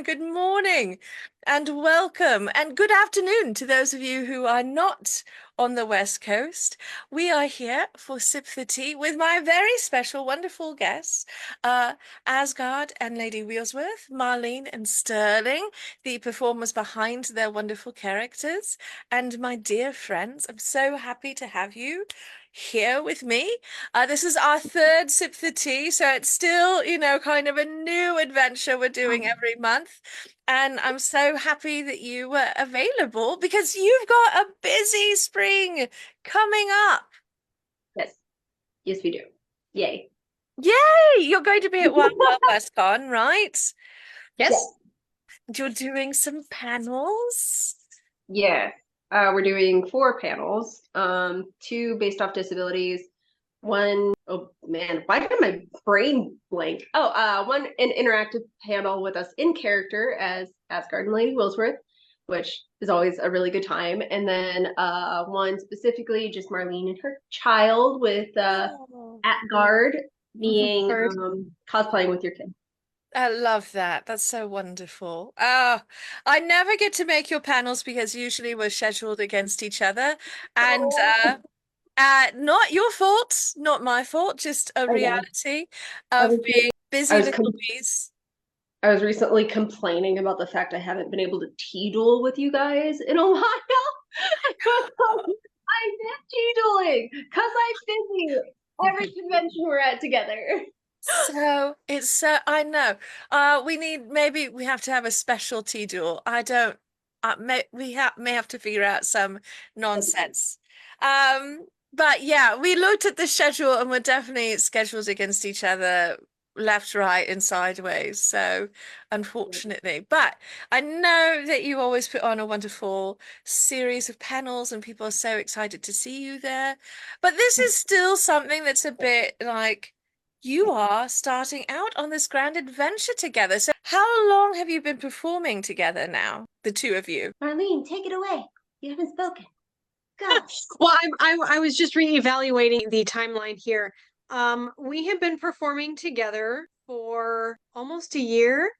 good morning and welcome, and good afternoon to those of you who are not on the West Coast. We are here for Sip the Tea with my very special, wonderful guests, Asgard and Lady Wheelsworth, Marlene and Sterling, the performers behind their wonderful characters, and my dear friends. I'm so happy to have you here with me. This is our third Sip the Tea, so it's still, kind of a new adventure we're doing every month. And I'm so happy that you were available because you've got a busy spring coming up. Yes. Yes, we do. Yay. Yay! You're going to be at Wild Wild West Con, right? Yes. You're doing some panels. Yeah. We're doing 4 panels, 2 based off disabilities, one, oh man, why did my brain blank? One an interactive panel with us in character as Asgard and Lady Wheelsworth, which is always a really good time. And then one specifically just Marlene and her child with Oh. ASGARD being cosplaying with your kid. I love that. That's so wonderful. Oh, I never get to make your panels because usually we're scheduled against each other. And not your fault, not my fault, just a I know. reality I of was being I busy was little com bees. I was recently complaining about the fact I haven't been able to tea duel with you guys in a while. I miss tea dueling because I'm busy every convention we're at together. I know. Maybe we have to have a specialty duel. I don't may have to figure out some nonsense. But yeah, we looked at the schedule and we're definitely scheduled against each other left, right, and sideways. So unfortunately, but I know that you always put on a wonderful series of panels and people are so excited to see you there. But this is still something that's a bit like you are starting out on this grand adventure together. So, how long have you been performing together now, the two of you? Marlene, take it away. You haven't spoken. Go. Well, I was just reevaluating the timeline here. We have been performing together for almost a year,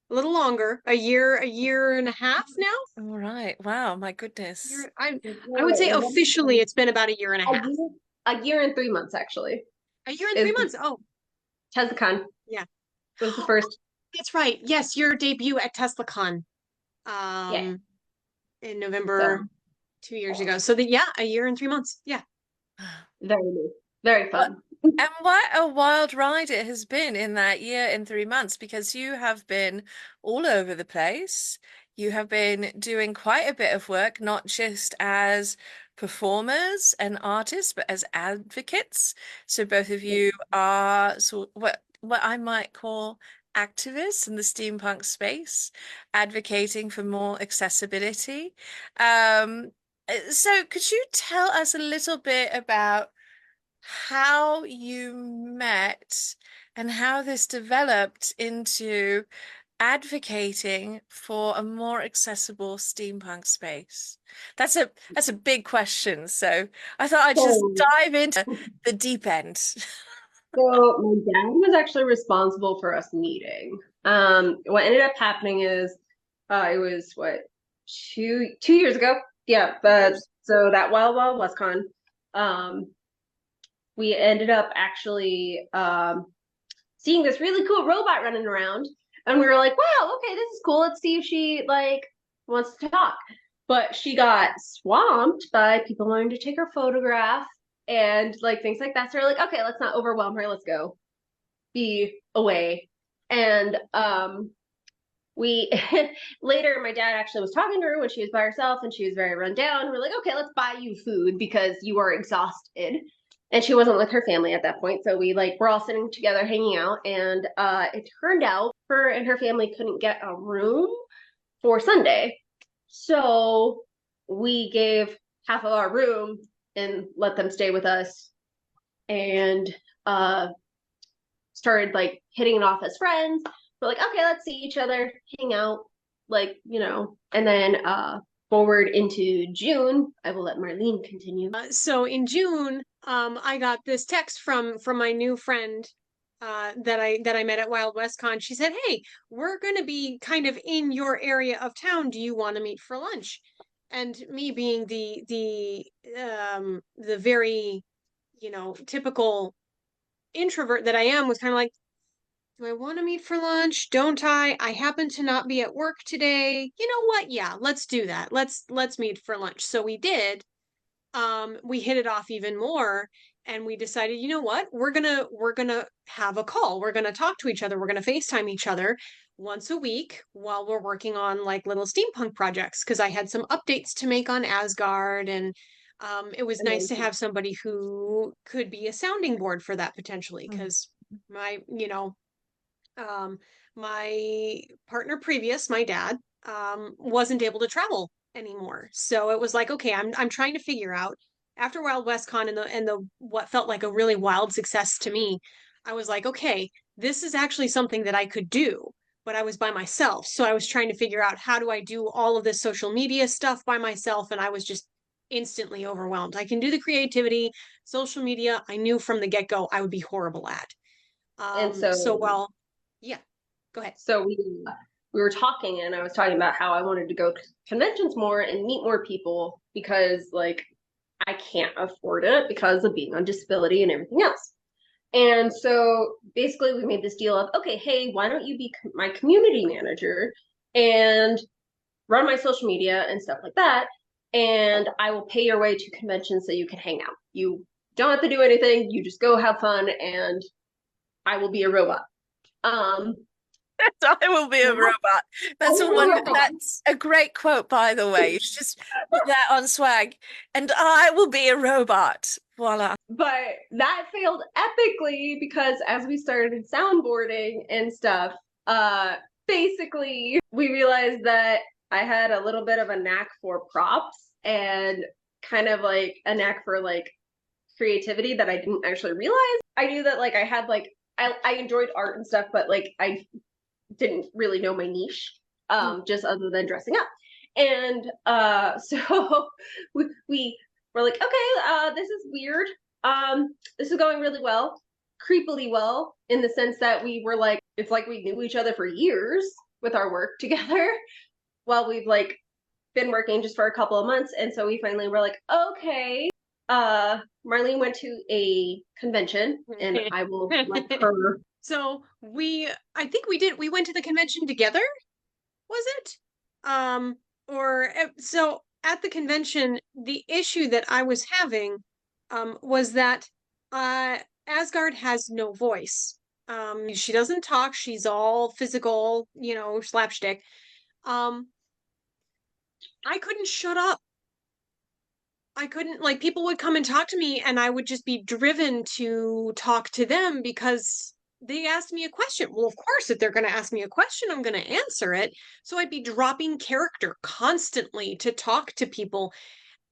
a little longer, a year and a half now. All right. Wow, my goodness. I would say officially it's been about a year and a half. A year and 3 months, actually. A year and 3 months. Oh, TeslaCon yeah. was the first. That's right. Yes, your debut at TeslaCon, Yeah. in November 2 years ago. So yeah, a year and 3 months. Yeah. Very new. Very fun. And what a wild ride it has been in that year and 3 months because you have been all over the place. You have been doing quite a bit of work, not just as performers and artists, but as advocates. So both of you are what I might call activists in the steampunk space, advocating for more accessibility. So could you tell us a little bit about how you met and how this developed into advocating for a more accessible steampunk space? That's a big question, so I thought I'd just dive into the deep end. So my dad was actually responsible for us meeting. What ended up happening is it was what 2 years ago. Yeah, but so that Wild Wild West Con, we ended up actually seeing this really cool robot running around, and we were like, wow, okay, this is cool. Let's see if she like wants to talk. But she got swamped by people wanting to take her photograph and like things like that. So we're like, okay, let's not overwhelm her. Let's go be away. And we later my dad actually was talking to her when she was by herself and she was very run down. We're like, okay, let's buy you food because you are exhausted. And she wasn't with her family at that point. So we're all sitting together hanging out. And it turned out her and her family couldn't get a room for Sunday. So we gave half of our room and let them stay with us and started like hitting it off as friends. We're like, okay, let's see each other, hang out, and then forward into June, I will let Marlene continue. So in June, I got this text from my new friend, that I met at Wild West Con. She said, "Hey, we're going to be kind of in your area of town. Do you want to meet for lunch?" And me being the very, typical introvert that I am, was kind of like, do I want to meet for lunch? Don't I? I happen to not be at work today. You know what? Yeah, let's do that. Let's meet for lunch. So we did. We hit it off even more, and we decided, you know what? We're gonna have a call. We're gonna talk to each other. We're gonna FaceTime each other once a week while we're working on like little steampunk projects, because I had some updates to make on Asgard, and it was nice to Amazing. have somebody who could be a sounding board for that potentially, Mm. because my, um, my partner previous, my dad, wasn't able to travel anymore. So it was like, okay, I'm trying to figure out, after Wild West Con and the what felt like a really wild success to me, I was like, okay, this is actually something that I could do, but I was by myself. So I was trying to figure out, how do I do all of this social media stuff by myself? And I was just instantly overwhelmed. I can do the creativity, social media, I knew from the get-go I would be horrible at. And So so while, yeah, go ahead. so we were talking, and I was talking about how I wanted to go to conventions more and meet more people because like I can't afford it because of being on disability and everything else. And so basically we made this deal of, okay, hey, why don't you be my community manager and run my social media and stuff like that, and I will pay your way to conventions so you can hang out. You don't have to do anything, you just go have fun, and I will be a robot. Um I will be a robot. That's a great quote, by the way. You should just put that on swag. And I will be a robot. Voila. But that failed epically because as we started soundboarding and stuff, basically we realized that I had a little bit of a knack for props and kind of like a knack for like creativity that I didn't actually realize. I knew that like I had like I enjoyed art and stuff, but like I didn't really know my niche, just other than dressing up. And so we were like, okay, this is weird. This is going really well, creepily well, in the sense that we were like, it's like we knew each other for years with our work together. While we've like been working just for a couple of months, and so we finally were like, okay. Marlene went to a convention, and I will let her. So I think we went to the convention together, was it? Or so at the convention, the issue that I was having, was that, Asgard has no voice. She doesn't talk, she's all physical, slapstick. Um, I couldn't shut up. I couldn't, like, people would come and talk to me, and I would just be driven to talk to them because they asked me a question. Well, of course, if they're going to ask me a question, I'm going to answer it. So I'd be dropping character constantly to talk to people.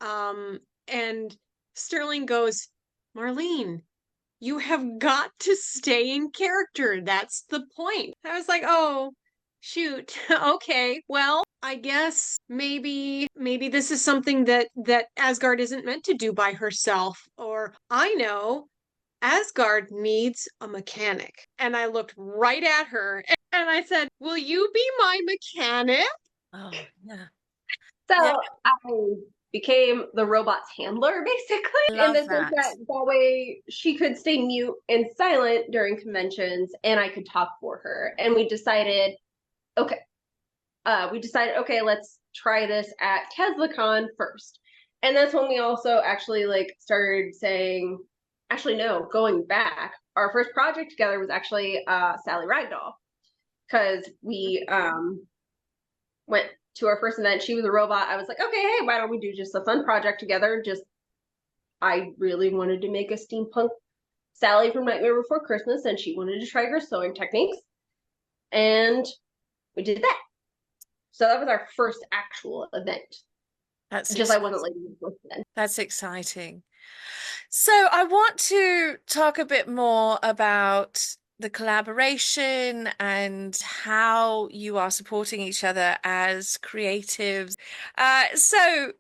And Sterling goes, Marlene, you have got to stay in character. That's the point. I was like, oh, shoot. Okay, well, I guess maybe this is something that Asgard isn't meant to do by herself. Or I know Asgard needs a mechanic. And I looked right at her and I said, will you be my mechanic? Oh, yeah. So Yeah, I became the robot's handler, I basically, in love the sense that. that that way she could stay mute and silent during conventions, and I could talk for her. And okay, okay, let's try this at TeslaCon first. And that's when we also actually like started saying, actually no, going back, our first project together was actually Sally Ragdoll, because we went to our first event. She was a robot. I was like, okay, hey, why don't we do just a fun project together? Just, I really wanted to make a steampunk Sally from Nightmare Before Christmas, and she wanted to try her sewing techniques. And we did that. So that was our first actual event. That's Just I exciting. wasn't Lady Wheelsworth then. That's exciting. So I want to talk a bit more about the collaboration and how you are supporting each other as creatives. So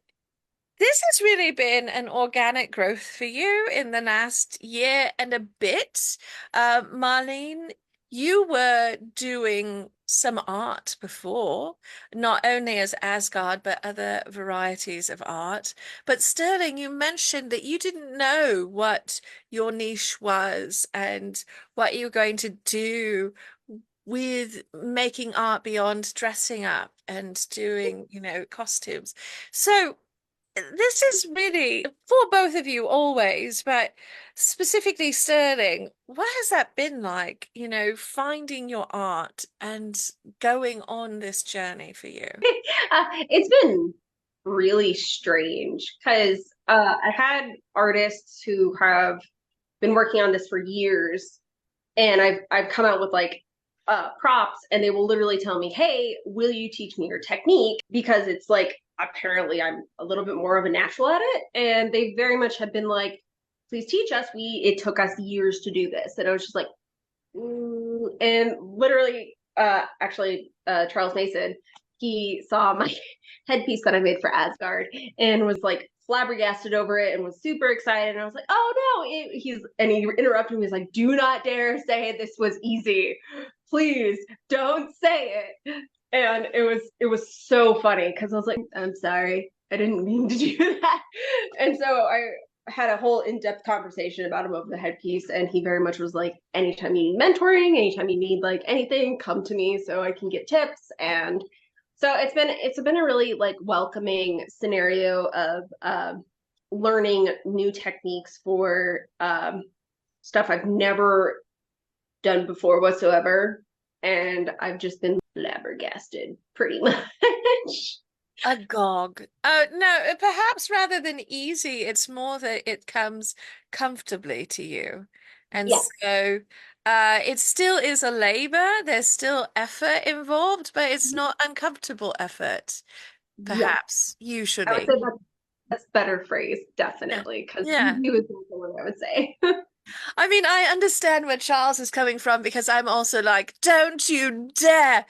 This has really been an organic growth for you in the last year and a bit. Marlene, you were doing some art before, not only as Asgard, but other varieties of art. But Sterling, you mentioned that you didn't know what your niche was and what you were going to do with making art beyond dressing up and doing, costumes. So, this is really for both of you always, but specifically Sterling, what has that been like, finding your art and going on this journey for you? It's been really strange because I've had artists who have been working on this for years, and I've come out with like props, and they will literally tell me, "Hey, will you teach me your technique?" Because it's like apparently I'm a little bit more of a natural at it, and they very much have been like, "Please teach us." It took us years to do this, and I was just like, and literally, Charles Mason, he saw my headpiece that I made for Asgard and was like flabbergasted over it and was super excited. And I was like, "Oh no!" He interrupted me. He's like, "Do not dare say this was easy. Please don't say it." And it was so funny because I was like, "I'm sorry, I didn't mean to do that." And so I had a whole in-depth conversation about him over the headpiece, and he very much was like, anytime you need mentoring, anytime you need like anything, come to me so I can get tips. And so it's been a really like welcoming scenario of learning new techniques for stuff I've never done before whatsoever, and I've just been flabbergasted pretty much. Agog. Oh, no, perhaps rather than easy, it's more that it comes comfortably to you. And Yeah, so it still is a labor, there's still effort involved, but it's not uncomfortable effort, yeah. perhaps, I would say usually. that's better phrase, Yeah. definitely, because Yeah. he was also what I would say. I mean, I understand where Charles is coming from because I'm also like, don't you dare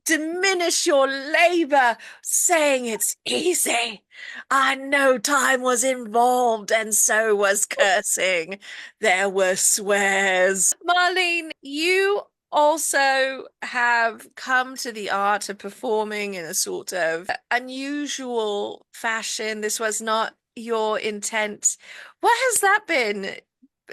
diminish your labor saying it's easy. I know time was involved and so was cursing. There were swears. Marlene, you also have come to the art of performing in a sort of unusual fashion. This was not your intent. What has that been?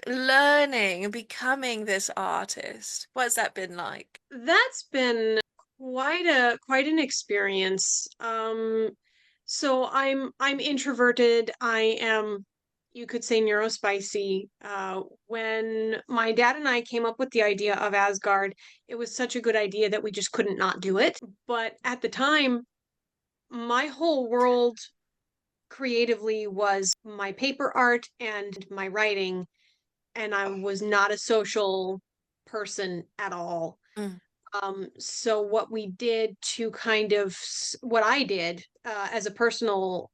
Learning and becoming this artist. What's that been like? That's been quite an experience. So I'm introverted. I am, you could say, neurospicy. When my dad and I came up with the idea of Asgard, it was such a good idea that we just couldn't not do it. But at the time, my whole world creatively was my paper art and my writing, and I was not a social person at all. Mm. So what we did to kind of what I did as a personal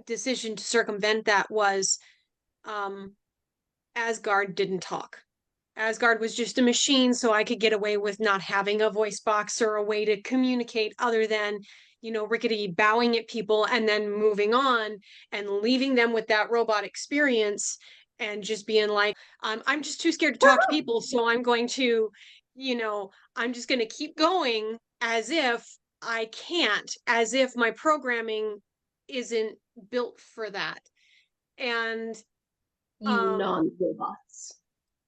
decision to circumvent that was um, Asgard didn't talk. Asgard was just a machine, so I could get away with not having a voice box or a way to communicate other than, rickety bowing at people and then moving on and leaving them with that robot experience and just being like, I'm just too scared to talk to people, so you know, I'm just going to keep going as if I can't, as if my programming isn't built for that. And You um non-robots.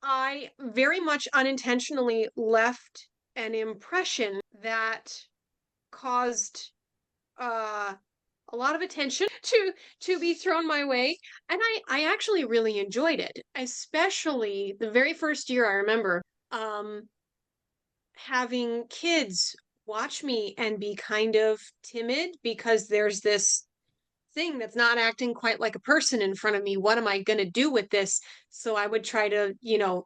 I very much unintentionally left an impression that caused uh, a lot of attention to be thrown my way, and I actually really enjoyed it, especially the very first year. I remember um, having kids watch me and be kind of timid because there's this thing that's not acting quite like a person in front of me. What am I going to do with this? So I would try to,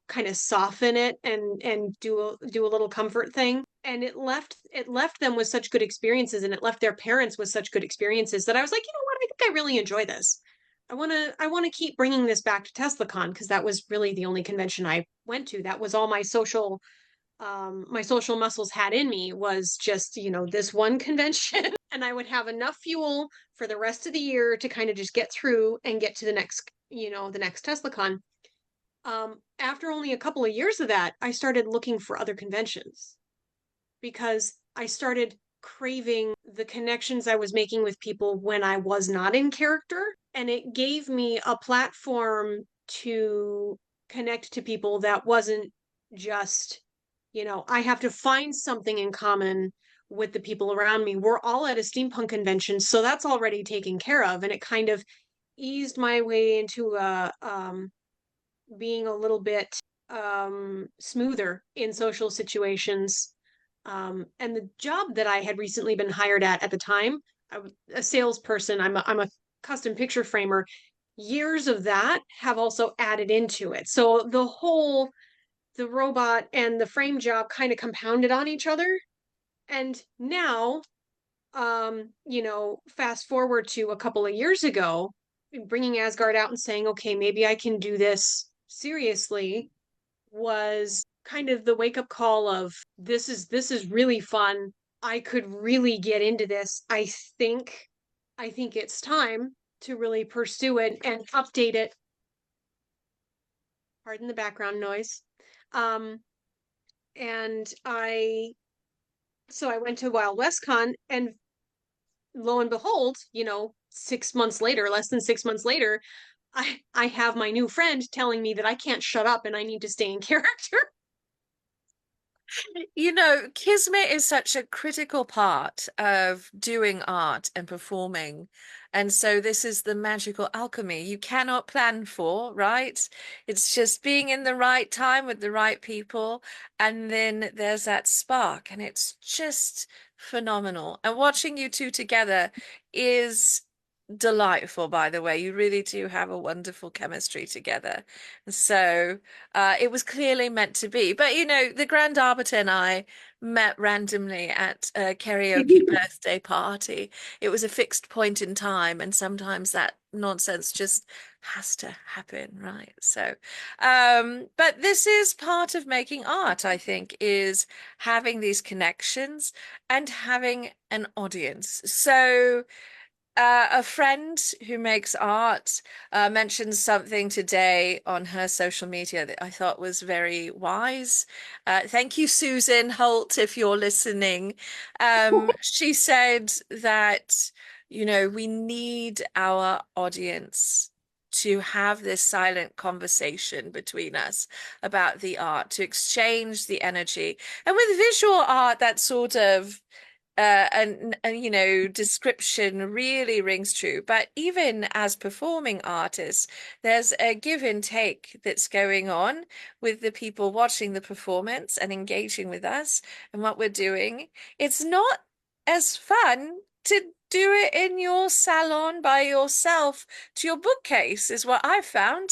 kind of soften it and do a little comfort thing. And it left them with such good experiences, and it left their parents with such good experiences that I was like, you know what? I think I really enjoy this. I want to keep bringing this back to TeslaCon because that was really the only convention I went to. That was all my social muscles had in me was just, this one convention. and I would have enough fuel for the rest of the year to kind of just get through and get to the next, the next TeslaCon. After only a couple of years of that, I started looking for other conventions because I started craving the connections I was making with people when I was not in character. And it gave me a platform to connect to people that wasn't just, I have to find something in common with the people around me. We're all at a steampunk convention, so that's already taken care of. And it kind of eased my way into being a little bit smoother in social situations. And the job that I had recently been hired at the time, I was a salesperson. I'm a custom picture framer. Years of that have also added into it. So the robot and the frame job kind of compounded on each other. And now, fast forward to a couple of years ago, bringing Asgard out and saying, okay, maybe I can do this seriously was kind of the wake up call of this is really fun. I could really get into this. I think it's time to really pursue it and update it. Pardon the background noise. Um, and I went to Wild West Con, and lo and behold, 6 months later, less than 6 months later, I have my new friend telling me that I can't shut up and I need to stay in character. Kismet is such a critical part of doing art and performing. And so this is the magical alchemy you cannot plan for, right? It's just being in the right time with the right people. And then there's that spark, and it's just phenomenal. And watching you two together is delightful, by the way. You really do have a wonderful chemistry together. So it was clearly meant to be. But the Grand Arbiter and I met randomly at a karaoke birthday party. It was a fixed point in time, and sometimes that nonsense just has to happen, right? So, but this is part of making art, I think, is having these connections and having an audience. So, a friend who makes art mentioned something today on her social media that I thought was very wise. Thank you, Susan Holt, if you're listening. She said that, we need our audience to have this silent conversation between us about the art, to exchange the energy. And with visual art, that sort of and description really rings true. But even as performing artists, there's a give and take that's going on with the people watching the performance and engaging with us and what we're doing. It's not as fun to do it in your salon by yourself to your bookcase, is what I found.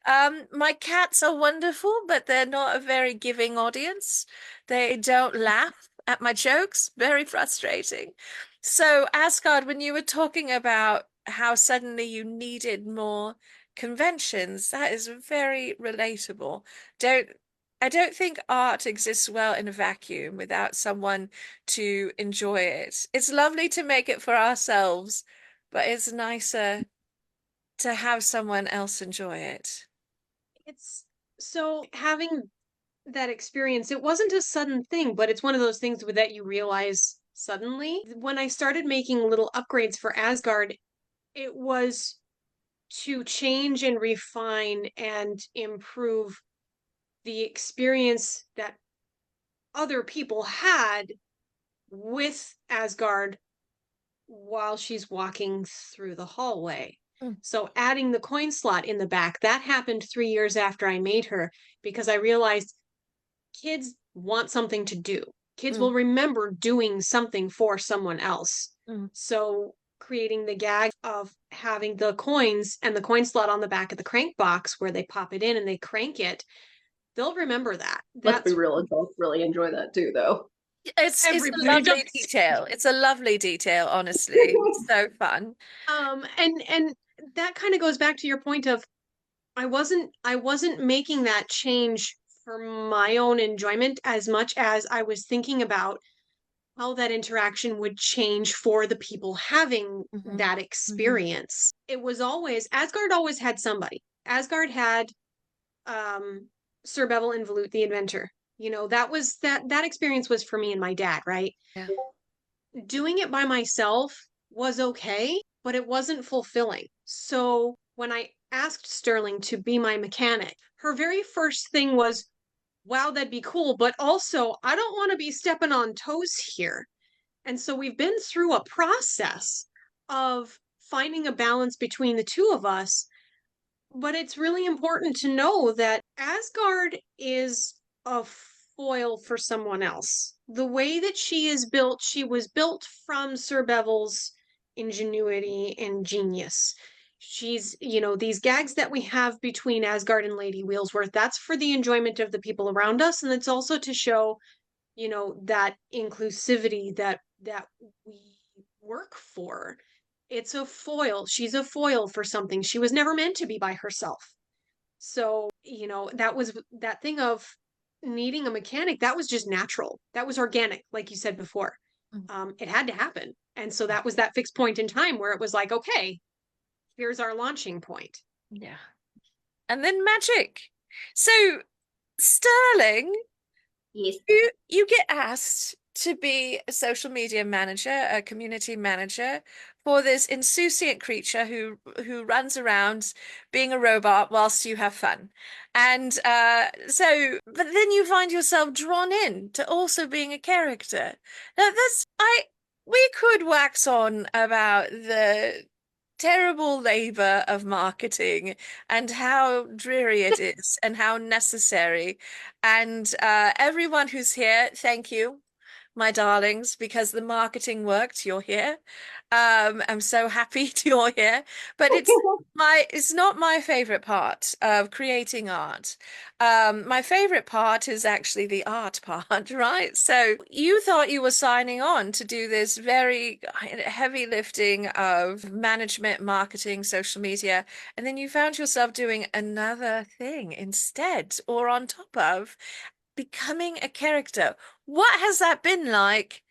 My cats are wonderful, but they're not a very giving audience. They don't laugh at my jokes. Very frustrating. So, Asgard, when you were talking about how suddenly you needed more conventions, that is very relatable. Don't I don't think art exists well in a vacuum without someone to enjoy it. It's lovely to make it for ourselves, but it's nicer to have someone else enjoy it. It's so having that experience, it wasn't a sudden thing, but it's one of those things that you realize suddenly. When I started making little upgrades for Asgard, it was to change and refine and improve the experience that other people had with Asgard while she's walking through the hallway. Mm, So adding the coin slot in the back, that happened 3 years after I made her because I realized kids want something to do. Kids mm, will remember doing something for someone else. mm. So creating the gag of having the coins and the coin slot on the back of the crank box where they pop it in and they crank it, they'll remember that. Let's be That's real, adults really enjoy that too, though. It's a everybody does. lovely detail. It's a lovely detail, honestly. So fun. And that kind of goes back to your point of I wasn't making that change for my own enjoyment as much as I was thinking about how that interaction would change for the people having Mhm. that Mhm. experience. It was always, Asgard always had somebody. Asgard had Sir Bevel and Velout the inventor. You know, that experience was for me and my dad, right? Yeah. Doing it by myself was okay, but it wasn't fulfilling. So when I asked Sterling to be my mechanic, her very first thing was, wow, that'd be cool, but also I don't want to be stepping on toes here. And so we've been through a process of finding a balance between the two of us. But it's really important to know that Asgard is a foil for someone else. The way that she is built, she was built from Sir Bevel's ingenuity and genius. She's, you know, these gags that we have between Asgard and Lady Wheelsworth, that's for the enjoyment of the people around us. And it's also to show, you know, that inclusivity that we work for. It's a foil. She's a foil for something. She was never meant to be by herself. So, you know, that was that thing of needing a mechanic, that was just natural. That was organic, like you said before. Mhm. It had to happen. And so that was that fixed point in time where it was like, okay, here's our launching point. Yeah. And then magic. So, Sterling, Yes. you get asked to be a social media manager, a community manager for this insouciant creature who runs around being a robot whilst you have fun. And but then you find yourself drawn in to also being a character. Now that's I we could wax on about the terrible labor of marketing and how dreary it is and how necessary. And everyone who's here, thank you, my darlings, because the marketing worked. You're here. I'm so happy you're here. But it's not my favorite part of creating art. My favorite part is actually the art part, right? So you thought you were signing on to do this very heavy lifting of management, marketing, social media, and then you found yourself doing another thing instead, or on top of becoming a character. What has that been like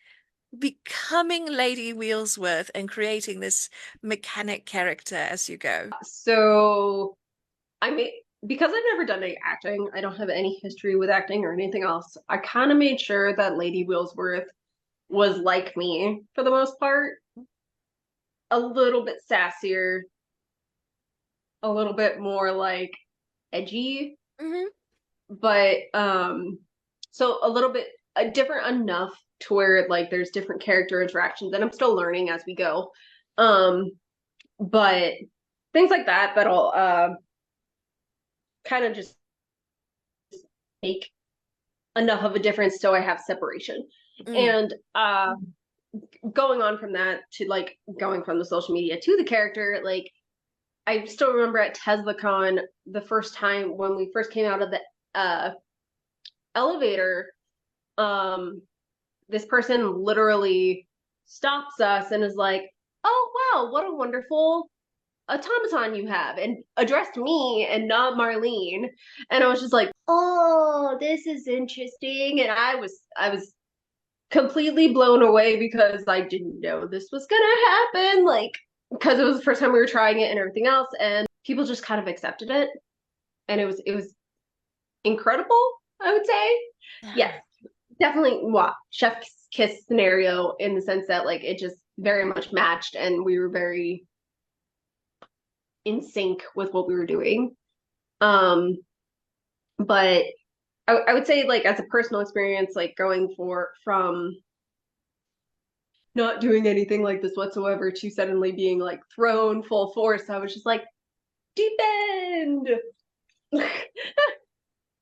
becoming Lady Wheelsworth and creating this mechanic character as you go? So I made because I've never done any acting, I don't have any history with acting or anything else. I kind of made sure that Lady Wheelsworth was like me for the most part, a little bit sassier, a little bit more like edgy, Hmm. but so a little bit different enough to where like there's different character interactions and I'm still learning as we go. Um but things like that that'll kind of just make enough of a difference so I have separation. Mm. And going on from that to like going from the social media to the character, like I still remember at TeslaCon the first time when we first came out of the elevator, um, this person literally stops us and is like, "Oh wow, what a wonderful automaton you have," and addressed me and not Marlene. And I was just like, "Oh, this is interesting." And I was completely blown away because I didn't know this was gonna happen. Like, because it was the first time we were trying it and everything else, and people just kind of accepted it, and it was incredible. I would say, yes, definitely. What chef's kiss scenario in the sense that like it just very much matched, and we were very in sync with what we were doing. Um, but I would say like as a personal experience, like going for from not doing anything like this whatsoever to suddenly being like thrown full force, I was just like, deep end.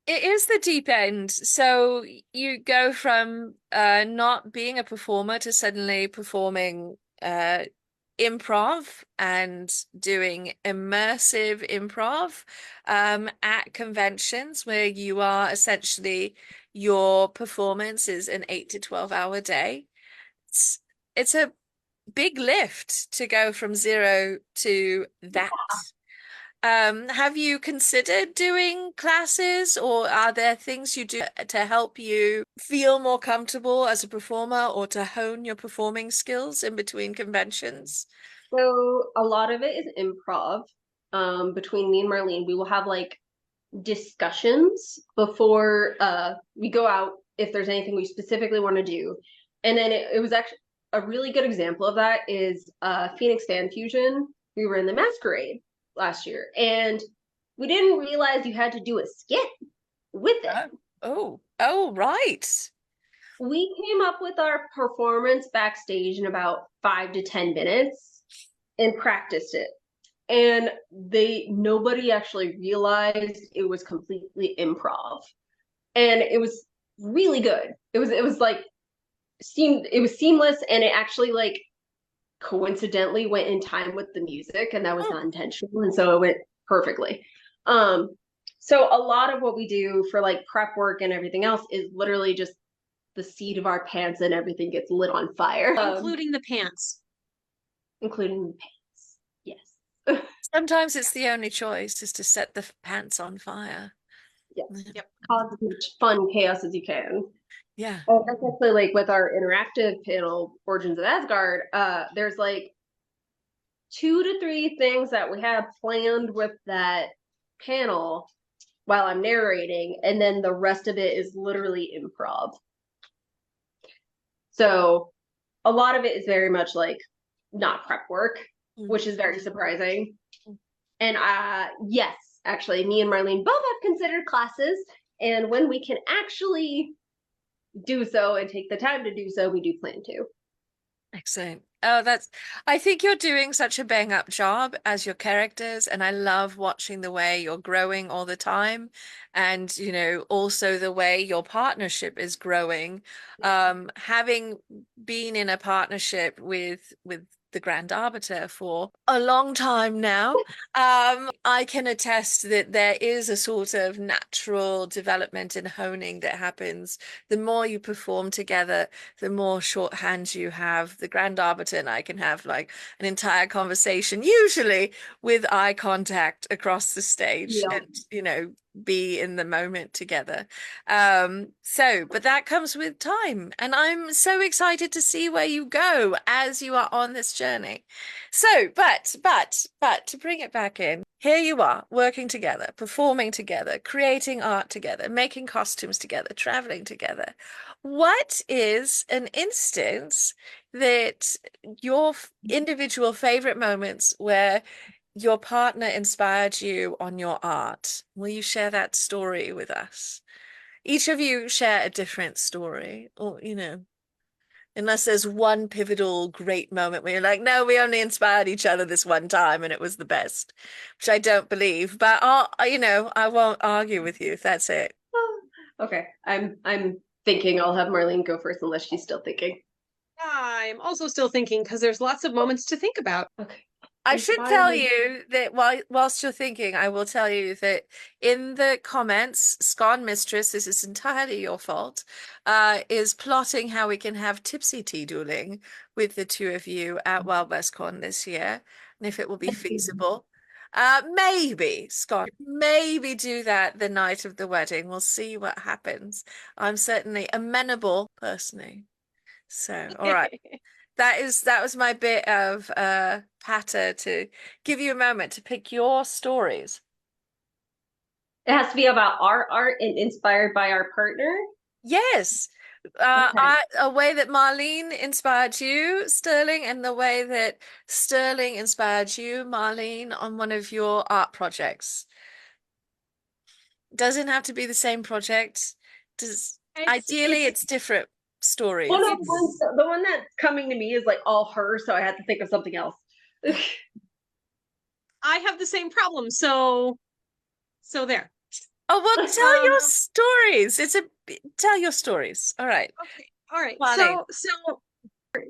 It is the deep end. So you go from not being a performer to suddenly performing improv and doing immersive improv at conventions where you are essentially your performance is an 8 to 12 hour day. It's it's a big lift to go from zero to that. Have you considered doing classes, or are there things you do to help you feel more comfortable as a performer or to hone your performing skills in between conventions? So a lot of it is improv. Between me and Marlene, we will have like discussions before we go out if there's anything we specifically want to do. And then it was actually a really good example of that is Phoenix Fan Fusion. We were in the masquerade last year and we didn't realize you had to do a skit with it. Oh, right. We came up with our performance backstage in about 5 to 10 minutes and practiced it. And nobody actually realized it was completely improv. And it was really good. It was like it was seamless, and it actually like coincidentally went in time with the music, and that was Oh, not intentional, and so it went perfectly. Um so a lot of what we do for like prep work and everything else is literally just the seat of our pants and everything gets lit on fire. Including the pants. Including the pants. Yes. sometimes it's the only choice is to set the pants on fire. Yes. Yep. Cause as much fun chaos as you can. Yeah. Oh, that's actually like with our interactive panel, Origins of Asgard, there's like 2 to 3 things that we have planned with that panel while I'm narrating, and then the rest of it is literally improv. So a lot of it is very much like not prep work, which is very surprising. And yes, actually, me and Marlene both have considered classes, and when we can actually do so and take the time to do so, we do plan to. Excellent. I think you're doing such a bang up job as your characters, and I love watching the way you're growing all the time, and also the way your partnership is growing. Having been in a partnership with the Grand Arbiter for a long time now, I can attest that there is a sort of natural development and honing that happens. The more you perform together, the more shorthand you have. The Grand Arbiter and I can have like an entire conversation, usually with eye contact across the stage, Yeah. and be in the moment together. But that comes with time, and I'm so excited to see where you go as you are on this journey. So, but to bring it back in, here you are working together, performing together, creating art together, making costumes together, traveling together. What is an instance that your individual favorite moments where your partner inspired you on your art? Will you share that story with us? Each of you share a different story, or unless there's one pivotal great moment where you're like, no, we only inspired each other this one time and it was the best, which I don't believe, but I won't argue with you if that's it. Okay, I'm thinking I'll have Marlene go first unless she's still thinking. I'm also still thinking because there's lots of moments to think about. Okay. I should tell Inspired. you that whilst you're thinking, I will tell you that in the comments, Scone Mistress, this is entirely your fault, is plotting how we can have tipsy tea dueling with the two of you at Wild West Con this year, and if it will be feasible. Maybe, Scott, maybe do that the night of the wedding. We'll see what happens. I'm certainly amenable personally. So, all right. That was my bit of patter to give you a moment to pick your stories. It has to be about our art and inspired by our partner. Yes. Okay. A way that Marlene inspired you, Sterling, and the way that Sterling inspired you, Marlene, on one of your art projects. Doesn't have to be the same project. Ideally, It's it's different Well, stories. no, it's the one that's coming to me is like all her, so I had to think of something else. I have the same problem, so there. Oh, well, tell your Um, stories. Tell your stories. All right. okay, all right. Marlene. So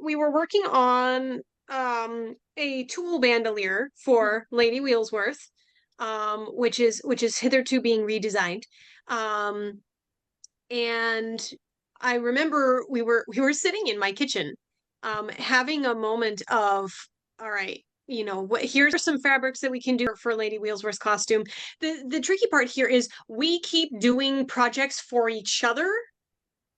we were working on a tool bandolier for Lady Wheelsworth, which is hitherto being redesigned. Um, and I remember we were sitting in my kitchen, having a moment of, all right, here's some fabrics that we can do for Lady Wheelsworth's costume. The tricky part here is we keep doing projects for each other.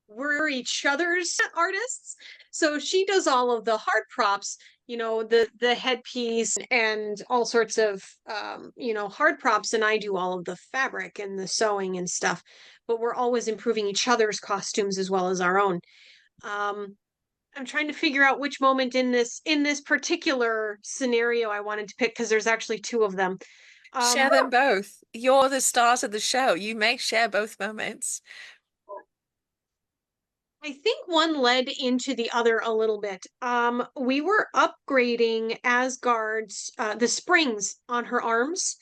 We're each other's artists. So she does all of the hard props, the headpiece and all sorts of hard props, and I do all of the fabric and the sewing and stuff. But we're always improving each other's costumes as well as our own. I'm trying to figure out which moment in this particular scenario I wanted to pick, because there's actually two of them. Share them both. You're the stars of the show. You may share both moments. I think one led into the other a little bit. We were upgrading ASGARD's the springs on her arms,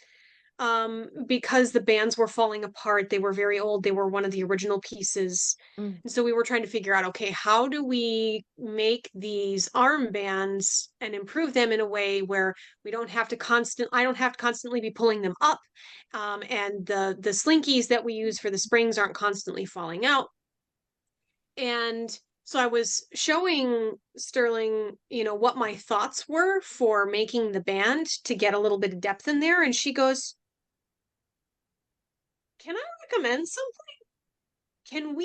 because the bands were falling apart. They were very old. They were one of the original pieces. Mm. And so we were trying to figure out, okay, how do we make these arm bands and improve them in a way where I don't have to constantly be pulling them up. And the slinkies that we use for the springs aren't constantly falling out. And so I was showing Sterling, what my thoughts were for making the band to get a little bit of depth in there. And she goes, "Can I recommend something? Can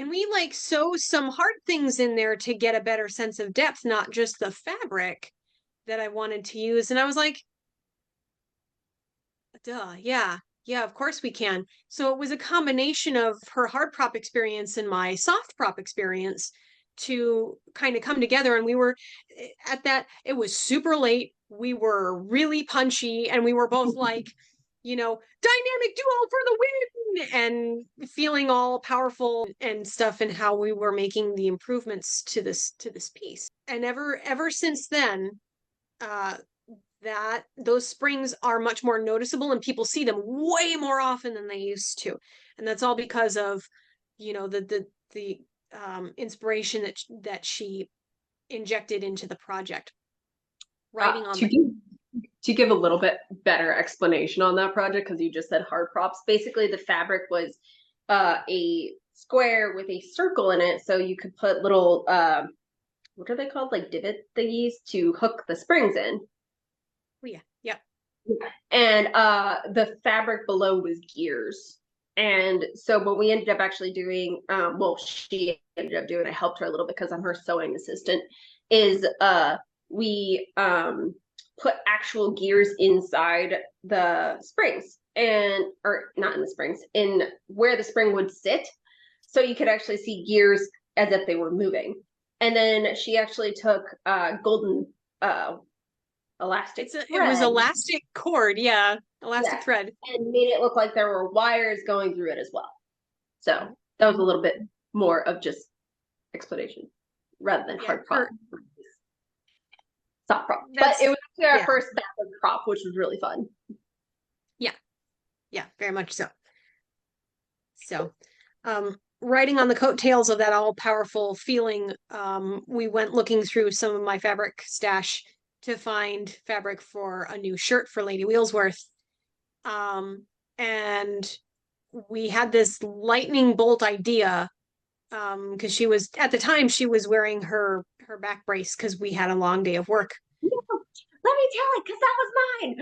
we like sew some hard things in there to get a better sense of depth, not just the fabric that I wanted to use?" And I was like, duh, yeah, of course we can. So it was a combination of her hard prop experience and my soft prop experience to kind of come together. And we were it was super late. We were really punchy, and we were both like, dynamic duo for the win, and feeling all powerful and stuff, and how we were making the improvements to this piece. And ever since then, that those springs are much more noticeable, and people see them way more often than they used to. And that's all because of, the inspiration that she injected into the project. Writing on to give a little bit better explanation on that project, because you just said hard props. Basically, the fabric was a square with a circle in it, so you could put little what are they called, like divot thingies to hook the springs in. Oh, yeah. Yep. And the fabric below was gears. And so what we ended up actually doing, she ended up doing, I helped her a little bit because I'm her sewing assistant, is we put actual gears inside the springs, or not in the springs, in where the spring would sit. So you could actually see gears as if they were moving. And then she actually took golden elastic thread. It was elastic cord, elastic thread, and made it look like there were wires going through it as well. So that was a little bit more of just explanation rather than hard prop, soft prop. But it was actually our first backward prop, which was really fun. Yeah, very much so. So, riding on the coattails of that all powerful feeling, we went looking through some of my fabric stash to find fabric for a new shirt for Lady Wheelsworth. And we had this lightning bolt idea, because she was, at the time, she was wearing her back brace because we had a long day of work. No, let me tell it, because that was mine.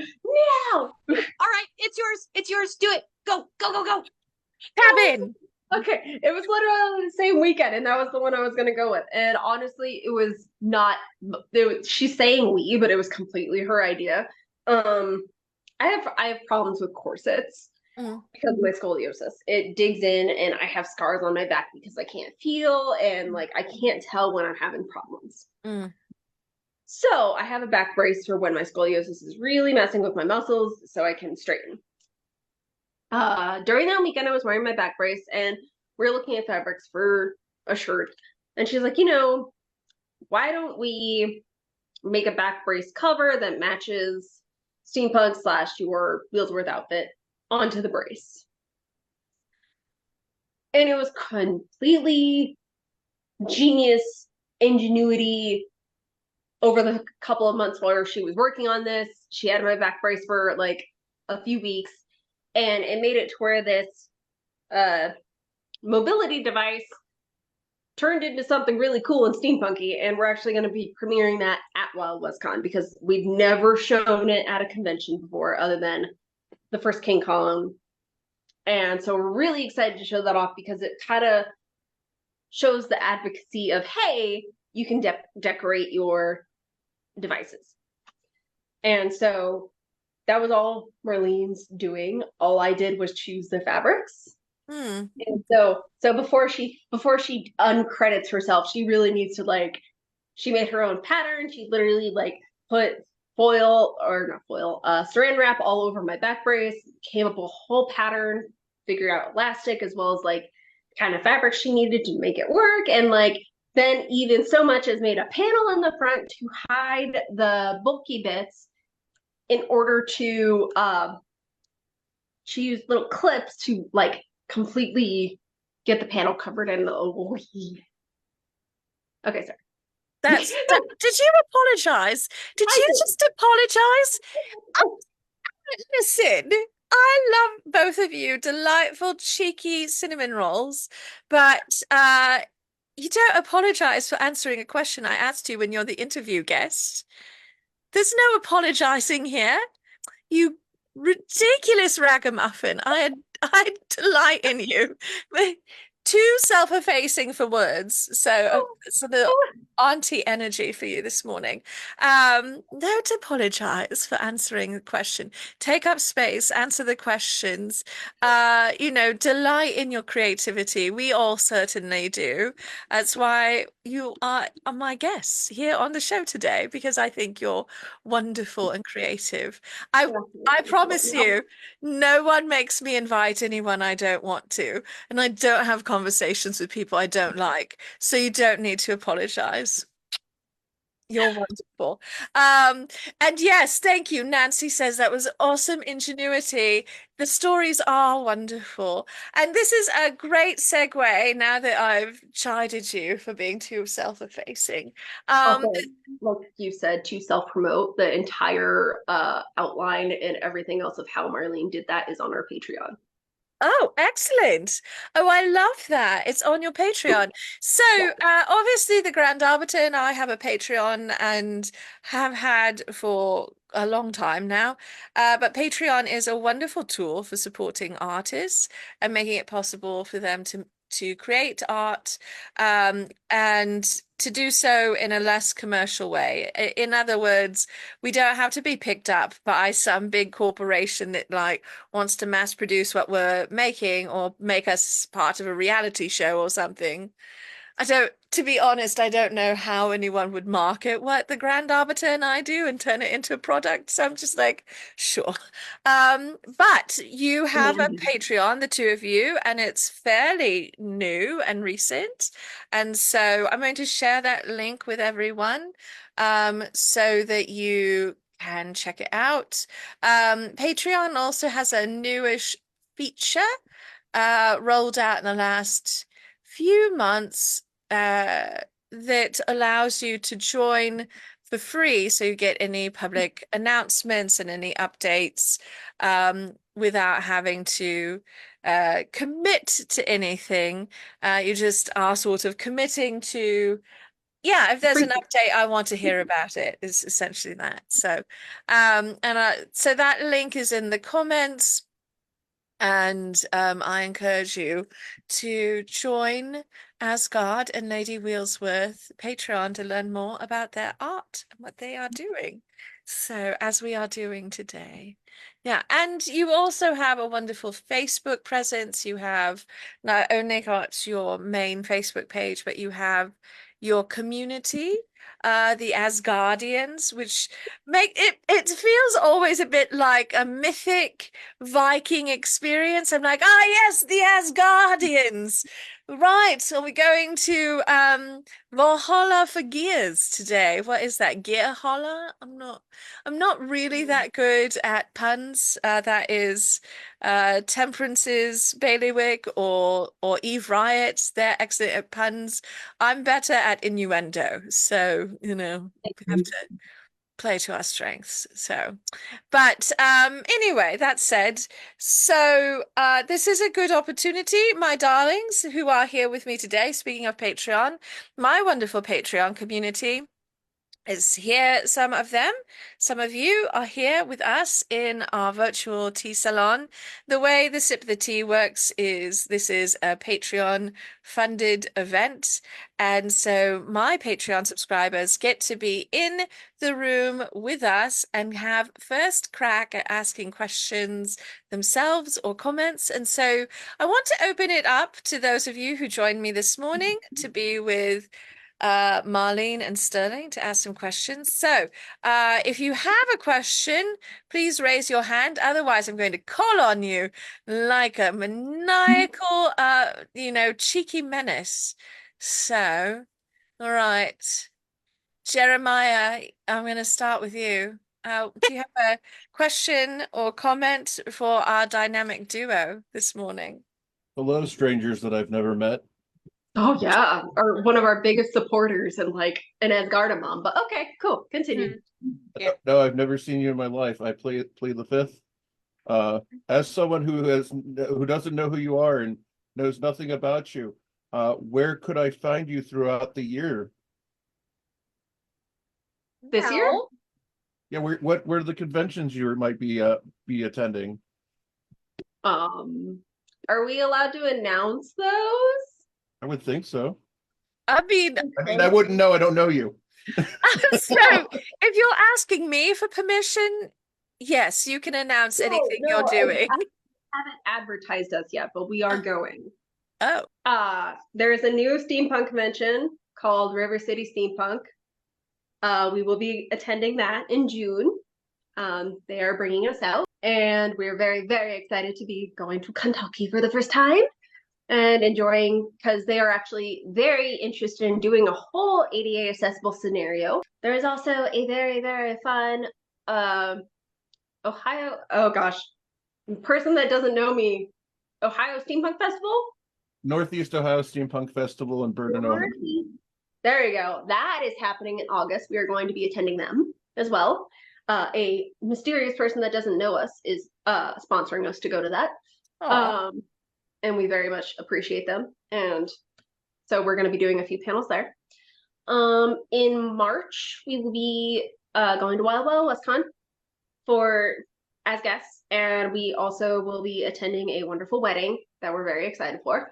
No. All right, it's yours. Do it. Go. Cabin. Okay, it was literally the same weekend, and that was the one I was gonna go with. And honestly, it was not. She's saying we, but it was completely her idea. I have problems with corsets because of my scoliosis. It digs in, and I have scars on my back because I can't feel, and like I can't tell when I'm having problems. So I have a back brace for when my scoliosis is really messing with my muscles, so I can straighten. During that weekend, I was wearing my back brace, and we we're looking at fabrics for a shirt. And she's like, why don't we make a back brace cover that matches steampunk / your Wheelsworth outfit onto the brace? And it was completely genius ingenuity. Over the couple of months while she was working on this, she had my back brace for like a few weeks. And it made it to where this mobility device turned into something really cool and steampunky. And we're actually going to be premiering that at Wild West Con because we've never shown it at a convention before other than the first King Kong. And so we're really excited to show that off because it kind of shows the advocacy of, hey, you can decorate your devices. And so that was all Marlene's doing. All I did was choose the fabrics. Hmm. And so before she uncredits herself, she really needs to she made her own pattern. She literally put foil or not foil, saran wrap all over my back brace, came up with a whole pattern, figured out elastic as well as kind of fabric she needed to make it work. And then even so much as made a panel in the front to hide the bulky bits in order to she used little clips to completely get the panel covered in the okay, sorry. Did you apologize? Did I you did. just apologize? Listen, I love both of you, delightful, cheeky cinnamon rolls, but you don't apologize for answering a question I asked you when you're the interview guest. There's no apologizing here. You ridiculous ragamuffin. I delight in you. Too self-effacing for words. So the auntie energy for you this morning. Don't apologize for answering the question. Take up space, answer the questions. Delight in your creativity. We all certainly do. That's why you are my guests here on the show today, because I think you're wonderful and creative. I promise you, no one makes me invite anyone I don't want to, and I don't have conversations with people I don't like. So you don't need to apologize. You're wonderful. And yes, thank you. Nancy says that was awesome ingenuity. The stories are wonderful. And this is a great segue now that I've chided you for being too self-effacing. Also, like you said, to self-promote, the entire outline and everything else of how Marlene did that is on our Patreon. Oh, excellent. Oh, I love that. It's on your Patreon. So, Yeah. obviously, the Grand Arbiter and I have a Patreon and have had for a long time now. But Patreon is a wonderful tool for supporting artists and making it possible for them to create art and to do so in a less commercial way. In other words, we don't have to be picked up by some big corporation that wants to mass produce what we're making or make us part of a reality show or something. To be honest, I don't know how anyone would market what the Grand Arbiter and I do and turn it into a product. So I'm just like, sure. But you have a Patreon, the two of you, and it's fairly new and recent. And so I'm going to share that link with everyone, so that you can check it out. Patreon also has a newish feature, rolled out in the last few months, that allows you to join for free, so you get any public announcements and any updates without having to commit to anything. You just are sort of committing to, yeah, if there's an update, I want to hear about it, is essentially that. So, so that link is in the comments. And I encourage you to join ASGARD and Lady Wheelsworth Patreon to learn more about their art and what they are doing. So, as we are doing today. Yeah, and you also have a wonderful Facebook presence. You have not only got your main Facebook page, but you have your community, the Asgardians, which make it feels always a bit like a mythic Viking experience. I'm like, ah, yes, the Asgardians. Right. So we're going to Valhalla for gears today. What is that? Gearhalla? I'm not really that good at puns. That is Temperance's bailiwick or Eve Riot. They're excellent at puns. I'm better at innuendo. So, we have to play to our strengths. So, but anyway, that said, so this is a good opportunity, my darlings, who are here with me today. Speaking of Patreon, my wonderful Patreon community is here. Some of them, some of you are here with us in our virtual tea salon. The way the Sip the Tea works is this is a Patreon funded event. And so my Patreon subscribers get to be in the room with us and have first crack at asking questions themselves or comments. And so I want to open it up to those of you who joined me this morning to be with Marlene and Sterling to ask some questions. So if you have a question, please raise your hand. Otherwise, I'm going to call on you like a maniacal, cheeky menace. So, all right, Jeremiah, I'm going to start with you. Do you have a question or comment for our dynamic duo this morning? Hello, strangers that I've never met. Oh yeah, or one of our biggest supporters and like an ASGARD mom. But okay, cool. Continue. Yeah. No, I've never seen you in my life. I play the fifth. As someone who doesn't know who you are and knows nothing about you, where could I find you throughout the year? This year? Well, Yeah, where are the conventions you might be attending? Are we allowed to announce those? I would think so. I mean, I wouldn't know. I don't know you. so if you're asking me for permission, yes, you can announce anything you're doing. I haven't advertised us yet, but we are going. Oh, There's a new steampunk convention called River City Steampunk. We will be attending that in June. They are bringing us out, and we're very, very excited to be going to Kentucky for the first time and enjoying, because they are actually very interested in doing a whole ADA accessible scenario. There is also a very, very fun Ohio, oh gosh, person that doesn't know me, Ohio Steampunk Festival? Northeast Ohio Steampunk Festival in Bergen, Ohio. There you go. That is happening in August. We are going to be attending them as well. A mysterious person that doesn't know us is sponsoring us to go to that. And we very much appreciate them. And so we're going to be doing a few panels there. In March, we will be going to Wild Wild WestCon as guests, and we also will be attending a wonderful wedding that we're very excited for.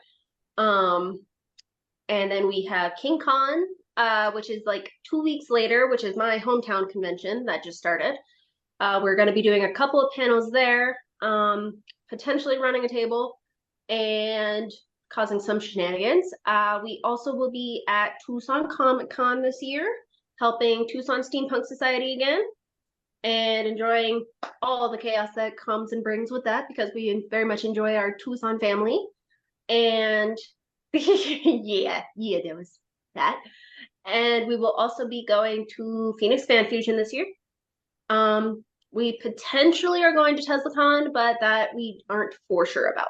And then we have King Con, which is like 2 weeks later, which is my hometown convention that just started. We're going to be doing a couple of panels there, potentially running a table and causing some shenanigans. We also will be at Tucson Comic Con this year, helping Tucson Steampunk Society again, and enjoying all the chaos that comes and brings with that, because we very much enjoy our Tucson family. And yeah, there was that. And we will also be going to Phoenix Fan Fusion this year. We potentially are going to TeslaCon, but that we aren't for sure about.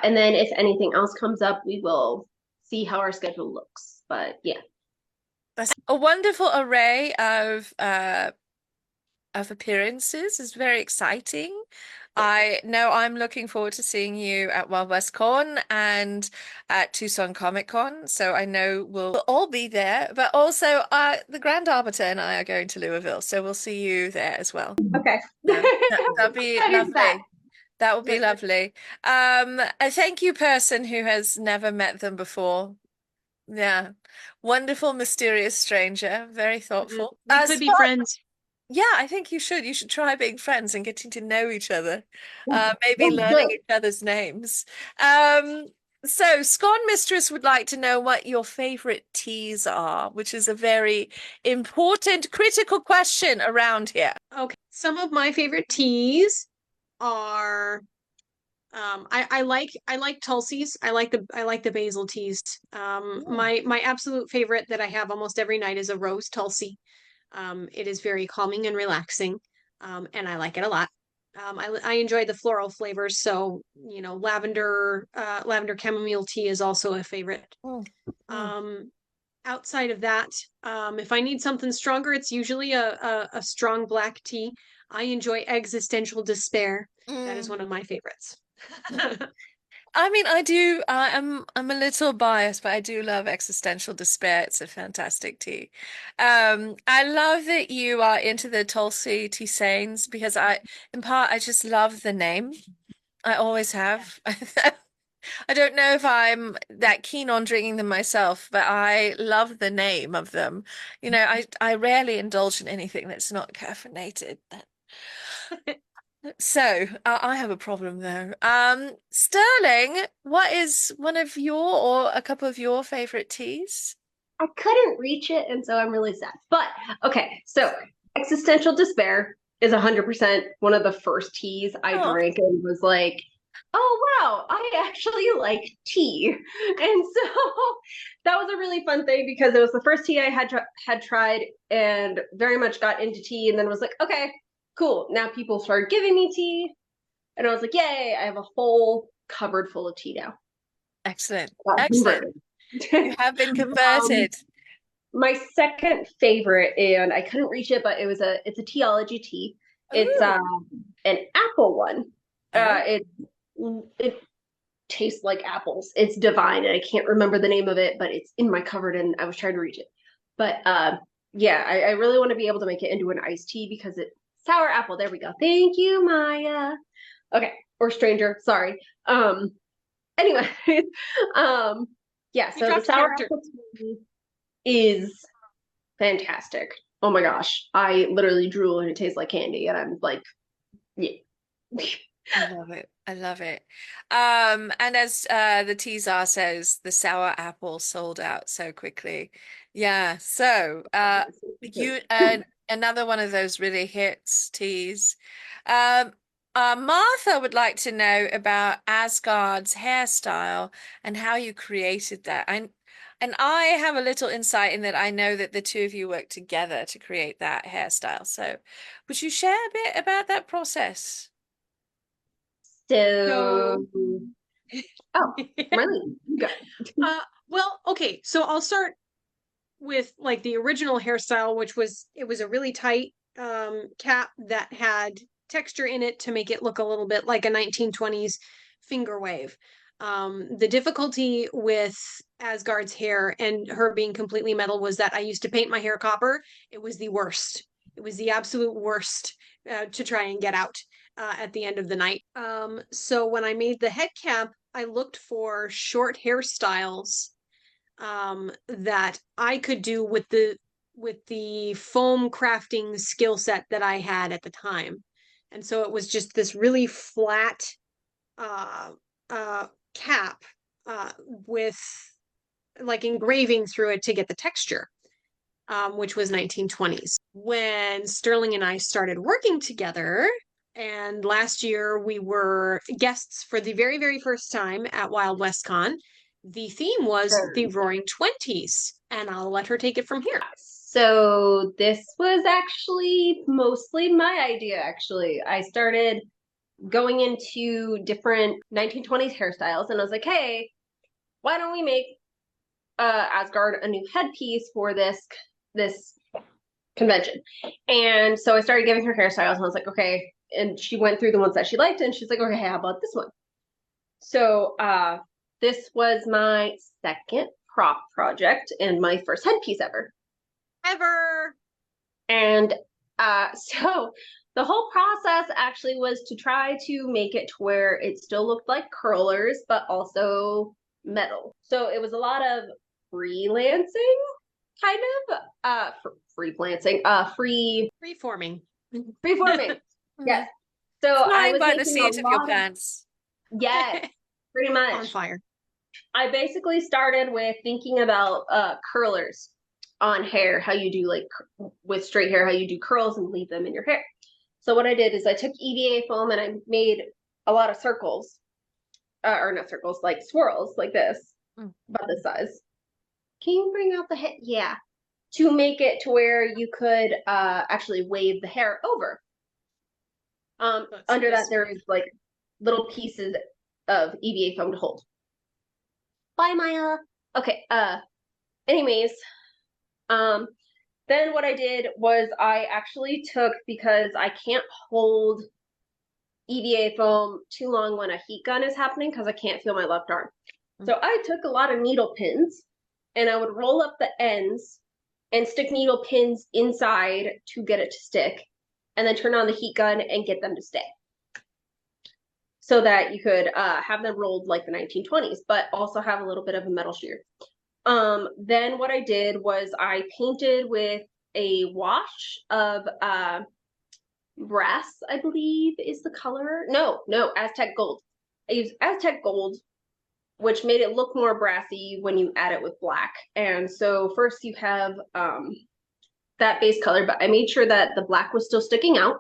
And then if anything else comes up, we will see how our schedule looks. But yeah. that's a wonderful array of appearances. It's very exciting. I know I'm looking forward to seeing you at Wild West Con and at Tucson Comic Con. So I know we'll all be there, but also the Grand Arbiter and I are going to Louisville. So we'll see you there as well. Okay. That'll be lovely. That would be lovely. A thank you person who has never met them before. Yeah. Wonderful, mysterious stranger. Very thoughtful. we could be friends. Yeah, I think you should. You should try being friends and getting to know each other. Maybe learning each other's names. So Scone Mistress would like to know what your favorite teas are, which is a very important, critical question around here. Okay. Some of my favorite teas are I like Tulsi's. I like the basil teas. My absolute favorite that I have almost every night is a rose Tulsi. It is very calming and relaxing, and I like it a lot. I enjoy the floral flavors, so lavender chamomile tea is also a favorite. outside of that, if I need something stronger, it's usually a strong black tea. I enjoy Existential Despair. That is Mm. one of my favorites. I mean, I do. I'm a little biased, but I do love Existential Despair. It's a fantastic tea. I love that you are into the Tulsi tisanes because in part, I just love the name. I always have. I don't know if I'm that keen on drinking them myself, but I love the name of them. I rarely indulge in anything that's not caffeinated. So, I have a problem though. Sterling, what is one of your or a couple of your favorite teas? I couldn't reach it, and so I'm really sad. But okay, so existential despair is 100% one of the first teas I Oh, drank and was like, oh wow, I actually like tea. And so that was a really fun thing because it was the first tea I had tried and very much got into tea and then was like, okay, cool. Now people started giving me tea and I was like, yay, I have a whole cupboard full of tea now. excellent. Got Excellent. converted. You have been Um, converted. my second favorite, and I couldn't reach it, but it's a teology tea. It's Ooh. an apple one. Oh, It tastes like apples. It's divine, and I can't remember the name of it, but it's in my cupboard, and I was trying to reach it. But yeah, I really want to be able to make it into an iced tea because it's sour apple. There we go. Thank you, Maya. Okay, or stranger. Sorry. Anyway, um, yeah. You So the dropped sour character. apple tea is fantastic. Oh my gosh. I literally drool and it tastes like candy. And I'm like, yeah. I love it. I love it. And as the teaser says, the sour apple sold out so quickly. Yeah. So, you another one of those really hits teas. Um, Martha would like to know about Asgard's hairstyle and how you created that. And I have a little insight in that I know that the two of you worked together to create that hairstyle. So, would you share a bit about that process? So, So, oh, really? Go. well, okay. So I'll start with like the original hairstyle, which was it was a really tight cap that had texture in it to make it look a little bit like a 1920s finger wave. The difficulty with Asgard's hair and her being completely metal was that I used to paint my hair copper. It was the worst. It was the absolute worst to try and get out at the end of the night. So when I made the head cap, I looked for short hairstyles that I could do with the foam crafting skill set that I had at the time. And so it was just this really flat uh, cap with like engraving through it to get the texture, which was 1920s. When Sterling and I started working together, and last year we were guests for the very, very first time at Wild West Con. The theme was the Roaring Twenties, and I'll let her take it from here. So this was actually mostly my idea, actually. I started going into different 1920s hairstyles and I was like, hey, why don't we make Asgard a new headpiece for this convention? And so I started giving her hairstyles and I was like, okay. And she went through the ones that she liked and she's like, okay, how about this one? So this was my second prop project and my first headpiece ever. Ever. And so the whole process actually was to try to make it to where it still looked like curlers, but also metal. So it was a lot of freelancing, kind of, freelancing, Freeforming. freeforming. Yes. So I Flying was by the making a seat of your lot of, pants. yes, pretty On much. fire. I basically started with thinking about curlers on hair, how you do like with straight hair, how you do curls and leave them in your hair. So what I did is I took EVA foam and I made a lot of circles, or not circles, like swirls like this, about this size. Can you bring out the head? Yeah. To make it to where you could actually wave the hair over. Under that there is like little pieces of EVA foam to hold. Bye, Maya. Okay, anyways, Then what I did was I actually took, because I can't hold EVA foam too long when a heat gun is happening because I can't feel my left arm. So I took a lot of needle pins and I would roll up the ends and stick needle pins inside to get it to stick, and then turn on the heat gun and get them to stay, so that you could have them rolled like the 1920s, but also have a little bit of a metal shear. Then what I did was I painted with a wash of brass, I believe is the color. No, Aztec gold. I used Aztec gold, which made it look more brassy when you add it with black. And so first you have that base color, but I made sure that the black was still sticking out.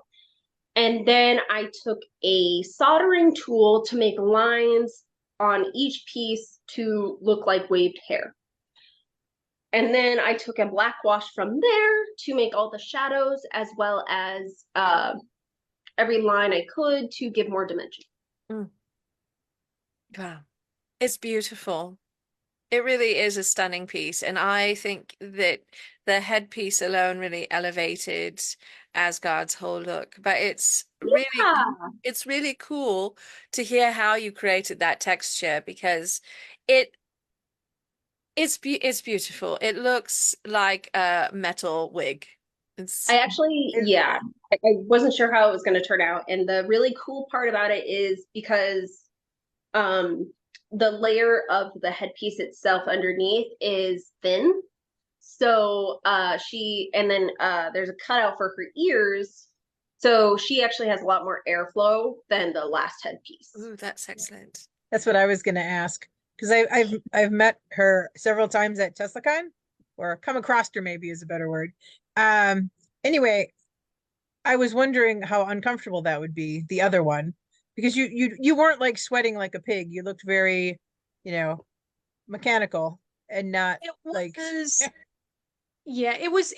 And then I took a soldering tool to make lines on each piece to look like waved hair. And then I took a black wash from there to make all the shadows, as well as every line I could to give more dimension. Wow. It's beautiful. It really is a stunning piece. And I think that the headpiece alone really elevated Asgard's whole look. But it's really cool to hear how you created that texture, because it's beautiful. It looks like a metal wig. I actually, yeah, I wasn't sure how it was going to turn out. And the really cool part about it is because the layer of the headpiece itself underneath is thin. So there's a cutout for her ears. So she actually has a lot more airflow than the last headpiece. Ooh, that's excellent. That's what I was going to ask, because I've met her several times at TeslaCon, or come across her, maybe is a better word. Anyway, I was wondering how uncomfortable that would be, the other one, because you weren't like sweating like a pig. You looked very, mechanical and not like. Yeah, it was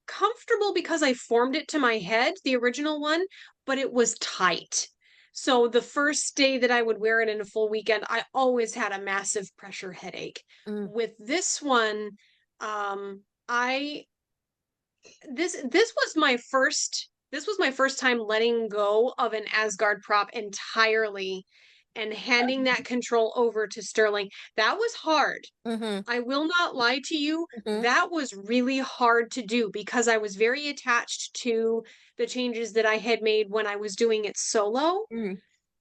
comfortable because I formed it to my head, the original one, but it was tight. So the first day that I would wear it in a full weekend, I always had a massive pressure headache. With this one, I this was my first time letting go of an Asgard prop entirely and handing that control over to Sterling. That was hard. I will not lie to you. That was really hard to do because I was very attached to the changes that I had made when I was doing it solo.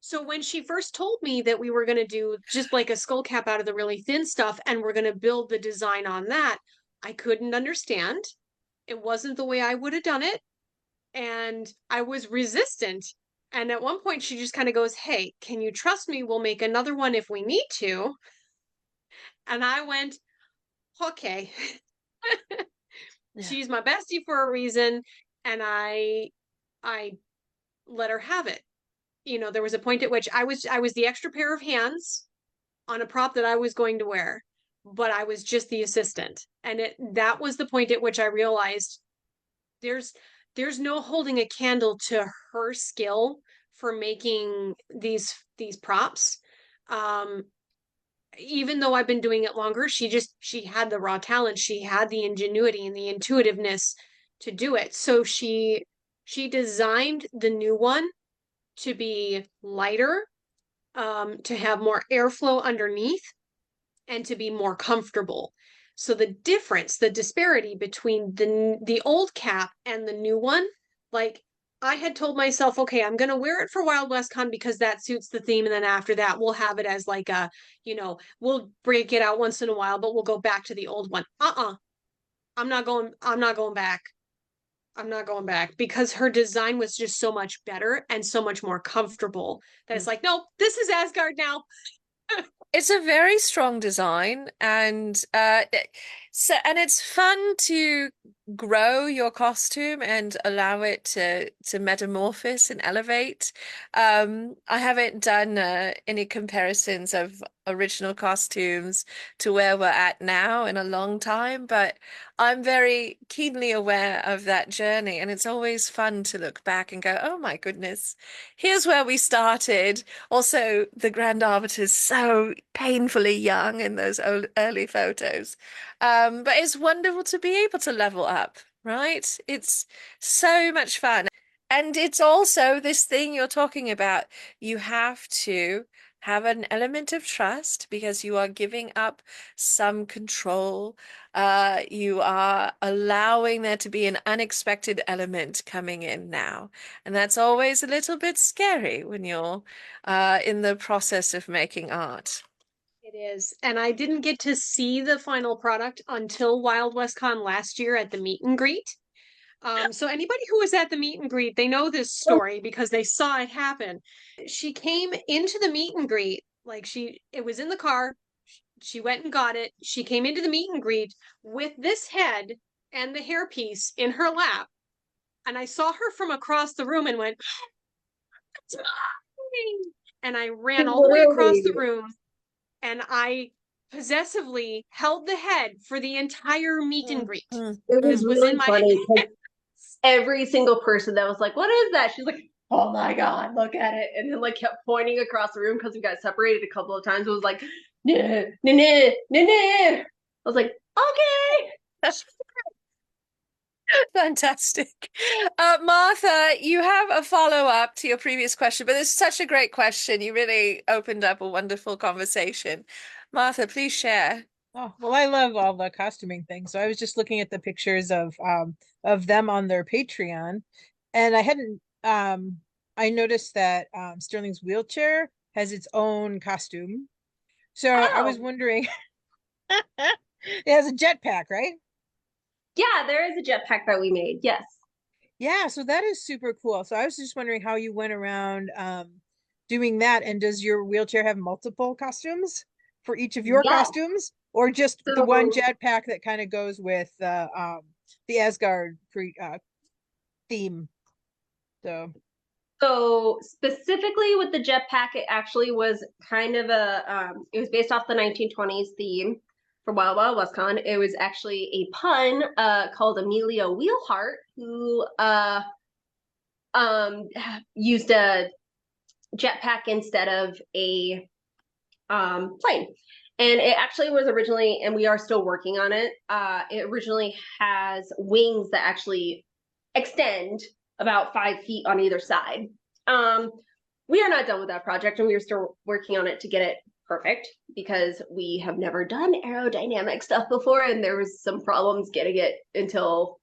So when she first told me that we were going to do just like a skull cap out of the really thin stuff and we're going to build the design on that, I couldn't understand. It wasn't the way I would have done it. And I was resistant. And at one point, she just kind of goes, "Hey, can you trust me? We'll make another one if we need to." And I went, "Okay." She's my bestie for a reason. And I let her have it. There was a point at which I was the extra pair of hands on a prop that I was going to wear, but I was just the assistant. And that was the point at which I realized there's no holding a candle to her skill for making these props. Even though I've been doing it longer, she had the raw talent, she had the ingenuity and the intuitiveness to do it. So she designed the new one to be lighter, to have more airflow underneath, and to be more comfortable. So the disparity between the old cap and the new one, like I had told myself, okay, I'm going to wear it for Wild West Con because that suits the theme. And then after that, we'll have it as like we'll break it out once in a while, but we'll go back to the old one. I'm not going back. I'm not going back because her design was just so much better and so much more comfortable that it's like, no, this is Asgard now. It's a very strong design, and it's fun to grow your costume and allow it to metamorphose and elevate. I haven't done any comparisons of original costumes to where we're at now in a long time, but I'm very keenly aware of that journey, and it's always fun to look back and go, oh my goodness, here's where we started. Also, the Grand Arbiter's so painfully young in those early photos. But it's wonderful to be able to level up, right? It's so much fun. And it's also this thing you're talking about. You have to have an element of trust because you are giving up some control. You are allowing there to be an unexpected element coming in now. And that's always a little bit scary when you're in the process of making art. It is. And I didn't get to see the final product until Wild West Con last year at the meet and greet. So anybody who was at the meet and greet, they know this story because they saw it happen. She came into the meet and greet, like it was in the car. She went and got it. She came into the meet and greet with this head and the hairpiece in her lap. And I saw her from across the room and went, "It's mine!" And I ran all the way across the Literally. room and I possessively held the head for the entire meet and Mm, greet. mm, It was This mm. was in really my funny because every single person that was like, "What is that?" She's like, "Oh my God, look at it." And then like kept pointing across the room because we got separated a couple of times. It was like, nah, nah, nah, nah, nah. I was like, okay. Fantastic. Martha, you have a follow-up to your previous question, but it's such a great question. You really opened up a wonderful conversation. Martha, please share. Oh, well, I love all the costuming things. So I was just looking at the pictures of them on their Patreon, and I hadn't I noticed that Sterling's wheelchair has its own costume. So I was Oh, wondering, it has a jetpack, right? yeah, there is a jetpack that we made. Yes. Yeah, so that is super cool. So I was just wondering how you went around doing that, and does your wheelchair have multiple costumes for each of your Yes. costumes, or just the one So jetpack that kind of goes with the Asgard theme? So So specifically with the jetpack, it actually was kind of it was based off the 1920s theme for Wild Wild West Con. It was actually a pun called Amelia Wheelhart, who um, used a jetpack instead of a plane. And it actually was originally, and we are still working on it. It originally has wings that actually extend about 5 feet on either side. Um, we are not done with that project, and we are still working on it to get it perfect because we have never done aerodynamic stuff before, and there was some problems getting it until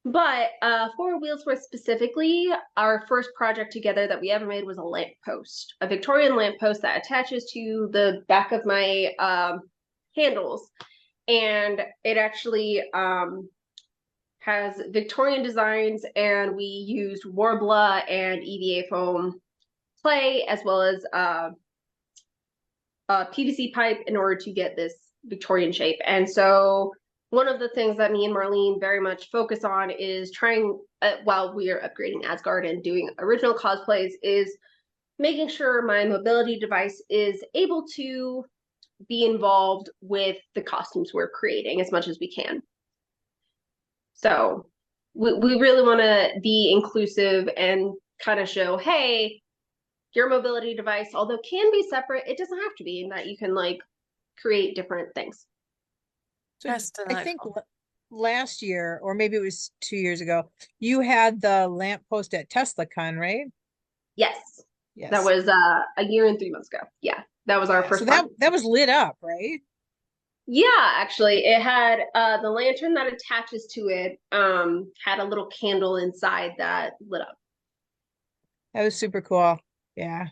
but for Wheelsworth specifically, our first project together that we ever made was a lamppost, a Victorian lamppost that attaches to the back of my handles. And it actually has Victorian designs, and we used Warbler and EVA foam clay as well as PVC pipe in order to get this Victorian shape. And so one of the things that me and Marlene very much focus on is trying, while we are upgrading Asgard and doing original cosplays, is making sure my mobility device is able to be involved with the costumes we're creating as much as we can. So we really want to be inclusive and kind of show, hey, your mobility device, although can be separate, it doesn't have to be, and that you can like create different things. so That's I think delightful. last year, or maybe it was 2 years ago, you had the lamppost at TeslaCon, right? Yes, that Yes. was a year and 3 months ago. Yeah, that was our Yeah, so first that project. that was lit up, right? Yeah, actually, it had the lantern that attaches to it had a little candle inside that lit up. That was super cool. Yeah.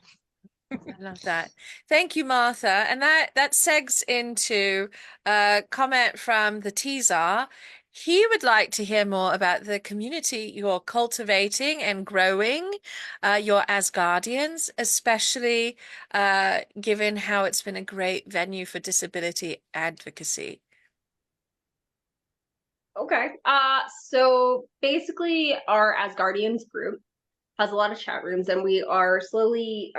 I love that. Thank you, Martha. And that segs into a comment from the teaser. He would like to hear more about the community you're cultivating and growing, your Asgardians, especially given how it's been a great venue for disability advocacy. Okay. So basically our Asgardians group has a lot of chat rooms, and we are slowly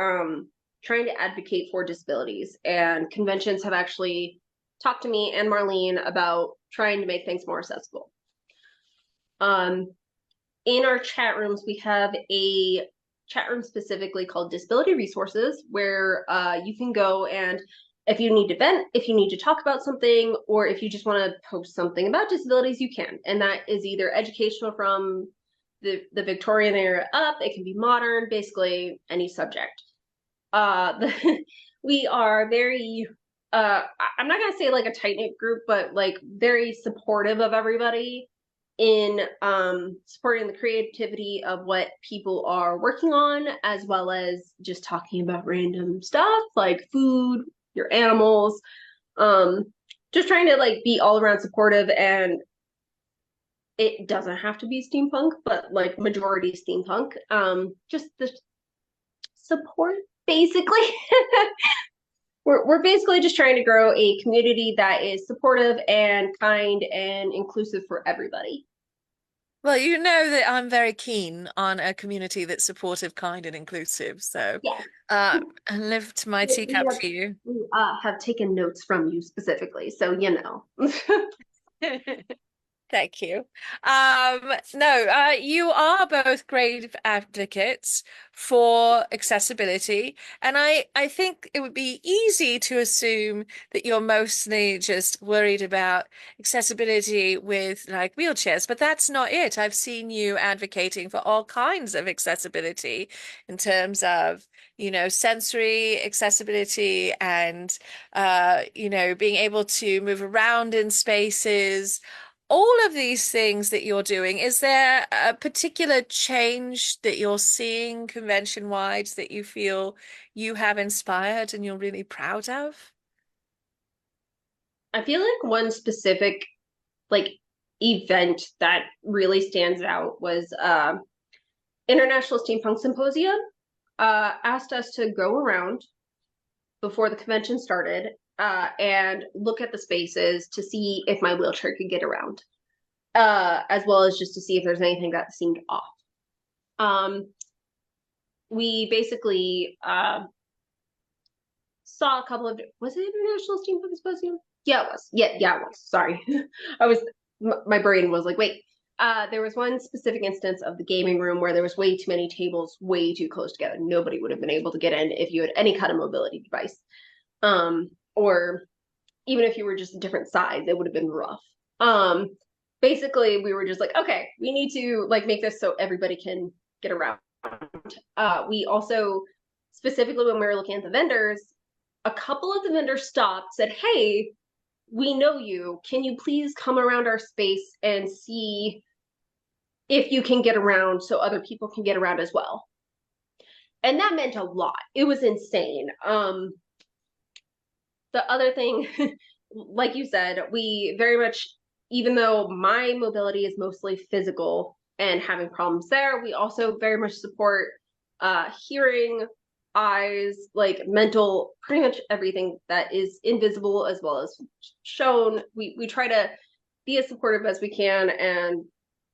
trying to advocate for disabilities, and conventions have actually talked to me and Marlene about trying to make things more accessible. In our chat rooms, we have a chat room specifically called Disability Resources, where you can go and if you need to vent, if you need to talk about something, or if you just want to post something about disabilities, you can. And that is either educational from the Victorian era up, it can be modern, basically any subject. We are very, I'm not gonna say like a tight-knit group, but like very supportive of everybody in supporting the creativity of what people are working on, as well as just talking about random stuff like food, your animals, just trying to like be all around supportive. And it doesn't have to be steampunk, but like majority steampunk, just the support basically. We're basically just trying to grow a community that is supportive and kind and inclusive for everybody. Well, you know that I'm very keen on a community that's supportive, kind, and inclusive. So, Yes. and lift my we teacup have, for you. we have taken notes from you specifically, so you know. Thank you. No, you are both great advocates for accessibility, and I think it would be easy to assume that you're mostly just worried about accessibility with like wheelchairs, but that's not it. I've seen you advocating for all kinds of accessibility in terms of, sensory accessibility and, being able to move around in spaces, all of these things that you're doing. Is there a particular change that you're seeing convention-wide that you feel you have inspired and you're really proud of? I feel like one specific like event that really stands out was International Steampunk Symposium asked us to go around before the convention started and look at the spaces to see if my wheelchair could get around, as well as just to see if there's anything that seemed off. We basically saw a couple of, was it International Steampunk Symposium? Yeah, it was. Yeah, it was. Sorry. My brain was like, wait. There was one specific instance of the gaming room where there was way too many tables, way too close together. Nobody would have been able to get in if you had any kind of mobility device. Or even if you were just a different size, it would have been rough. Basically, we were just like, okay, we need to like make this so everybody can get around. We also, specifically when we were looking at the vendors, a couple of the vendors stopped, said, hey, we know you. Can you please come around our space and see if you can get around so other people can get around as well? And that meant a lot. It was insane. The other thing, like you said, we very much, even though my mobility is mostly physical and having problems there, we also very much support hearing, eyes, like mental, pretty much everything that is invisible as well as shown. We try to be as supportive as we can and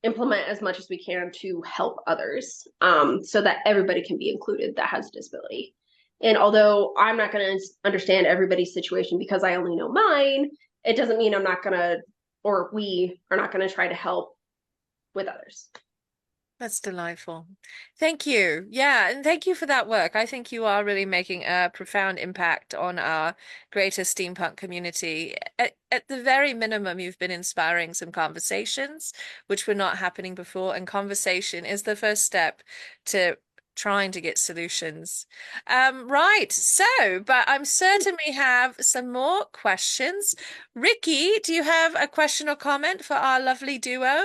implement as much as we can to help others, so that everybody can be included that has a disability. And although I'm not going to understand everybody's situation because I only know mine, it doesn't mean I'm not going to, or we are not going to try to help with others. That's delightful. Thank you. Yeah, and thank you for that work. I think you are really making a profound impact on our greater steampunk community. At the very minimum, you've been inspiring some conversations, which were not happening before, and conversation is the first step to trying to get solutions. Right. So, but I'm certain we have some more questions. Ricky, do you have a question or comment for our lovely duo?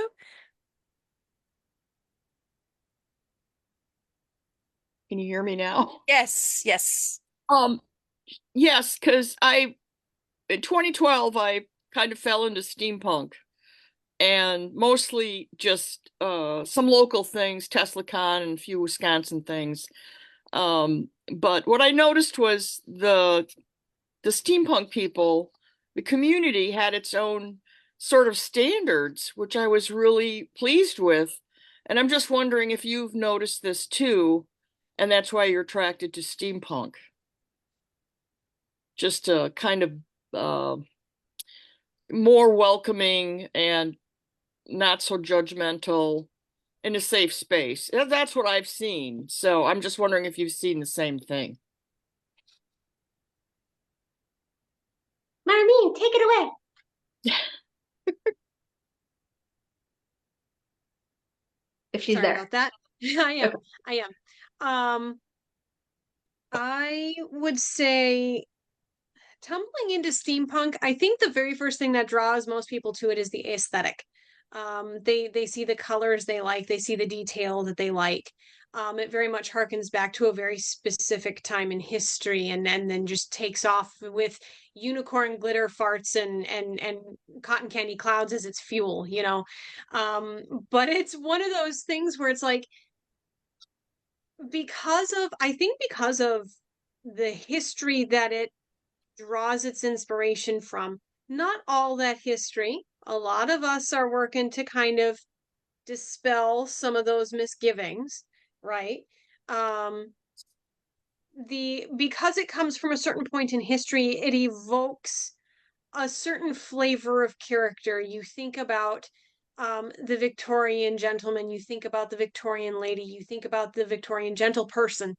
Can you hear me now? Yes, yes. Um, yes, because in 2012 I kind of fell into steampunk and mostly just some local things, TeslaCon and a few Wisconsin things. But what I noticed was the steampunk people, the community had its own sort of standards, which I was really pleased with. And I'm just wondering if you've noticed this too, and that's why you're attracted to steampunk. Just a kind of more welcoming and not so judgmental in a safe space. That's what I've seen. So I'm just wondering if you've seen the same thing. Marlene, take it away. If she's Sorry there. about that. I am. Okay. I am. I would say tumbling into steampunk, I think the very first thing that draws most people to it is the aesthetic. They see the colors they like, they see the detail that they like. It very much harkens back to a very specific time in history, and then just takes off with unicorn glitter farts and cotton candy clouds as its fuel, you know. But it's one of those things where it's like, because of the history that it draws its inspiration from, not all that history. A lot of us are working to kind of dispel some of those misgivings, right? Um, because it comes from a certain point in history, it evokes a certain flavor of character. You think about the Victorian gentleman, you think about the Victorian lady, you think about the Victorian gentle person,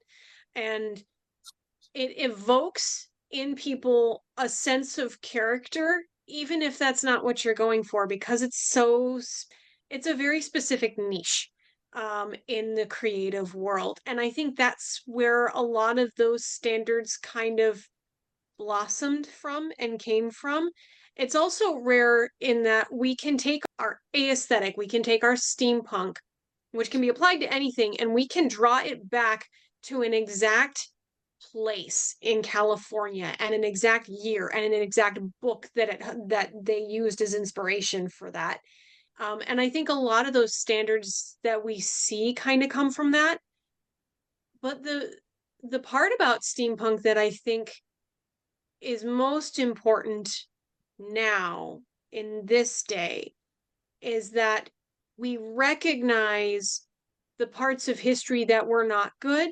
and it evokes in people a sense of character, even if that's not what you're going for, because it's a very specific niche in the creative world. And I think that's where a lot of those standards kind of blossomed from and came from. It's also rare in that we can take our aesthetic, we can take our steampunk, which can be applied to anything, and we can draw it back to an exact place in California and an exact year and an exact book that they used as inspiration for that. And I think a lot of those standards that we see kind of come from that. But the part about steampunk that I think is most important now in this day is that we recognize the parts of history that were not good,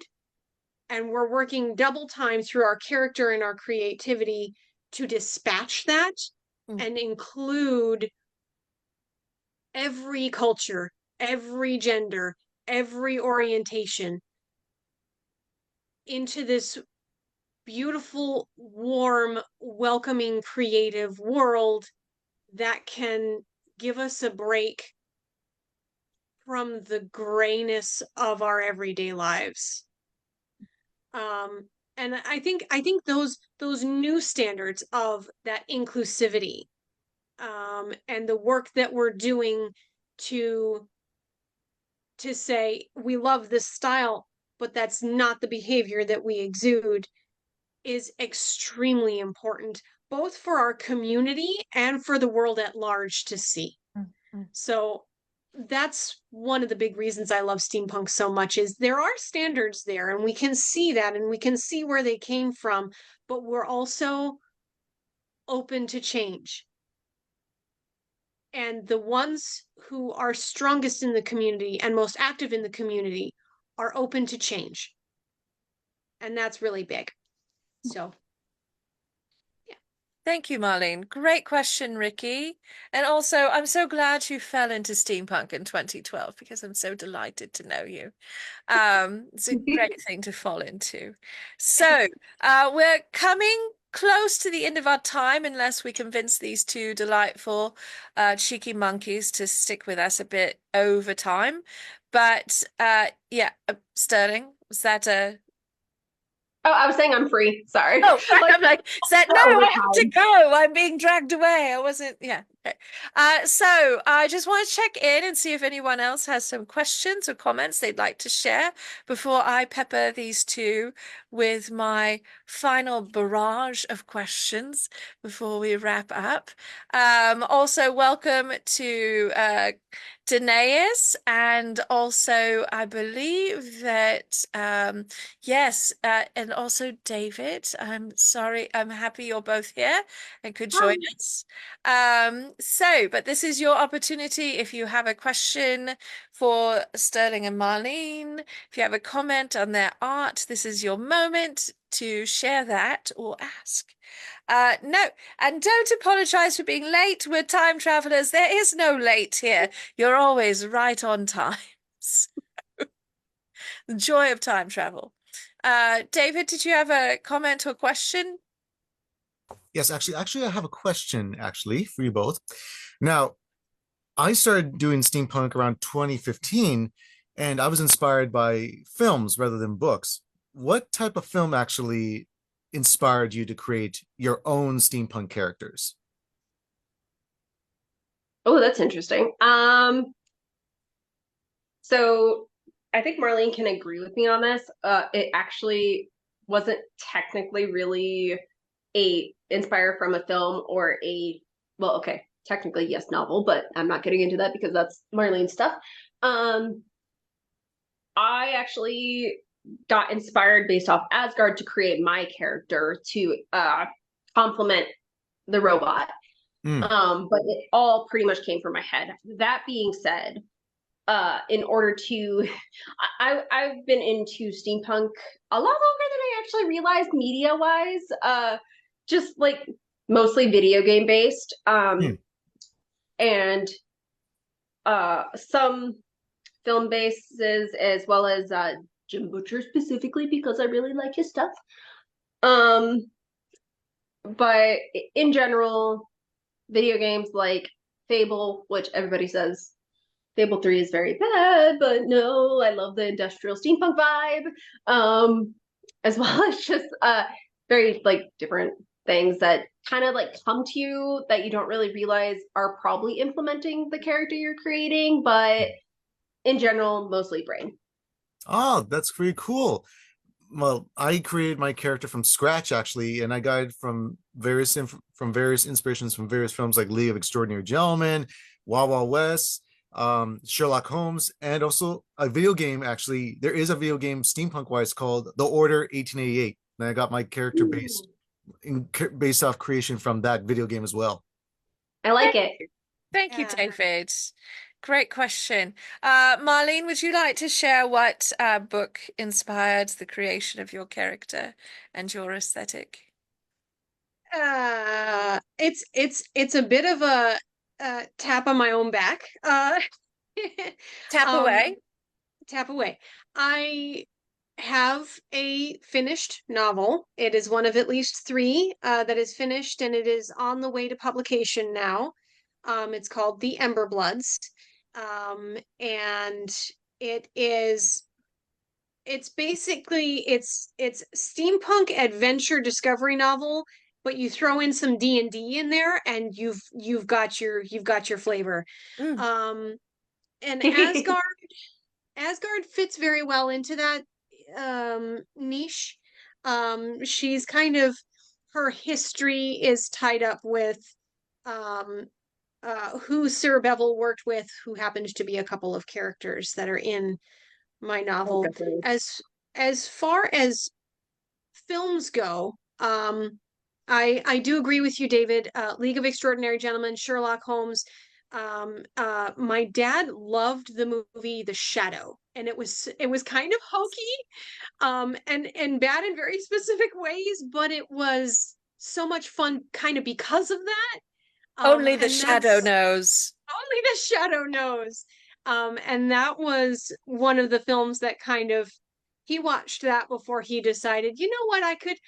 and we're working double time through our character and our creativity to dispatch that and include every culture, every gender, every orientation into this beautiful, warm, welcoming, creative world that can give us a break from the grayness of our everyday lives. And I think those new standards of that inclusivity, and the work that we're doing to say we love this style, but that's not the behavior that we exude, is extremely important, both for our community and for the world at large to see. So that's one of the big reasons I love steampunk so much, is there are standards there and we can see that and we can see where they came from, but we're also open to change. And the ones who are strongest in the community and most active in the community are open to change. And that's really big. So Thank you, Marlene. Great question, Ricky. And also, I'm so glad you fell into steampunk in 2012 because I'm so delighted to know you. It's a great thing to fall into. So, we're coming close to the end of our time, unless we convince these two delightful, cheeky monkeys to stick with us a bit over time. But, yeah, Sterling, was that a Oh, I was saying I'm free. Sorry. Oh, Like, I'm like, said, no, over I have to time. go. I'm being dragged away. I wasn't, yeah. Okay. So I just want to check in and see if anyone else has some questions or comments they'd like to share before I pepper these two with my final barrage of questions before we wrap up. Also, welcome to Danaeus, and also I believe that yes, and also David. I'm sorry, I'm happy you're both here and could join us. But this is your opportunity. If you have a question for Sterling and Marlene, if you have a comment on their art, this is your moment to share that or ask. No, and don't apologize for being late. We're time travelers. There is no late here. You're always right on time. The joy of time travel. David, did you have a comment or question? Yes, actually, I have a question actually for you both. Now, I started doing steampunk around 2015, and I was inspired by films rather than books. What type of film actually inspired you to create your own steampunk characters? Oh, that's interesting. So I think Marlene can agree with me on this. It actually wasn't technically really a inspired from a film or a, well, okay, technically yes, novel, but I'm not getting into that because that's Marlene's stuff. Um, I actually got inspired based off Asgard to create my character to complement the robot. Mm. But it all pretty much came from my head. That being said, in order to I've been into steampunk a lot longer than I actually realized media wise. Just like mostly video game based. Mm. And some film bases as well as Jim Butcher specifically because I really like his stuff. Um, but in general, video games like Fable, which everybody says Fable 3 is very bad, but no, I love the industrial steampunk vibe. As well as just very like different things that kind of like come to you that you don't really realize are probably implementing the character you're creating, but in general, mostly brain. Oh, that's pretty cool. Well, I created my character from scratch actually, and I got it from from various inspirations from various films like League of Extraordinary Gentlemen, Wild Wild West, Sherlock Holmes, and also a video game. Actually, there is a video game steampunk wise called The Order 1888, and I got my character based off creation from that video game as well. I like it. Thank you, Yeah. David. Great question. Marlene, would you like to share what book inspired the creation of your character and your aesthetic? It's a bit of a tap on my own back. Tap um, away. tap away. I have a finished novel. It is one of at least three that is finished, and it is on the way to publication now. It's called The Ember Bloods, and it is it's basically it's steampunk adventure discovery novel, but you throw in some D&D in there, and you've got your flavor. Mm. And Asgard fits very well into that niche. She's kind of her history is tied up with um who Sir Bevel worked with, who happened to be a couple of characters that are in my novel. Okay. As far as films go, I do agree with you, David. League of Extraordinary Gentlemen, Sherlock Holmes. My dad loved the movie The Shadow, and it was kind of hokey, and bad in very specific ways, but it was so much fun, kind of because of that. Only the And shadow that's knows. only the shadow knows. And that was one of the films that kind of he watched that before he decided, you know what, I could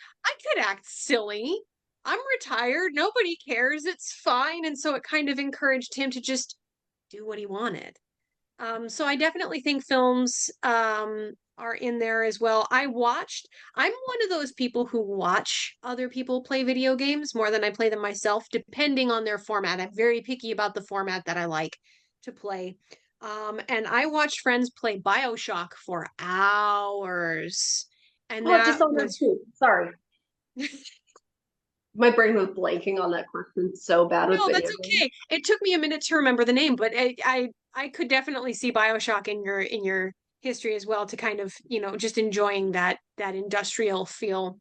act silly. I'm retired. Nobody cares. It's fine. And so it kind of encouraged him to just do what he wanted. So I definitely think films are in there as well. I'm one of those people who watch other people play video games more than I play them myself, depending on their format. I'm very picky about the format that I like to play. And I watched friends play BioShock for hours. And Oh, just that on that was too. Sorry. My brain was blanking on that question so bad with no, video that's games. okay. It took me a minute to remember the name, but I could definitely see BioShock in your history as well, to kind of, just enjoying that industrial feel.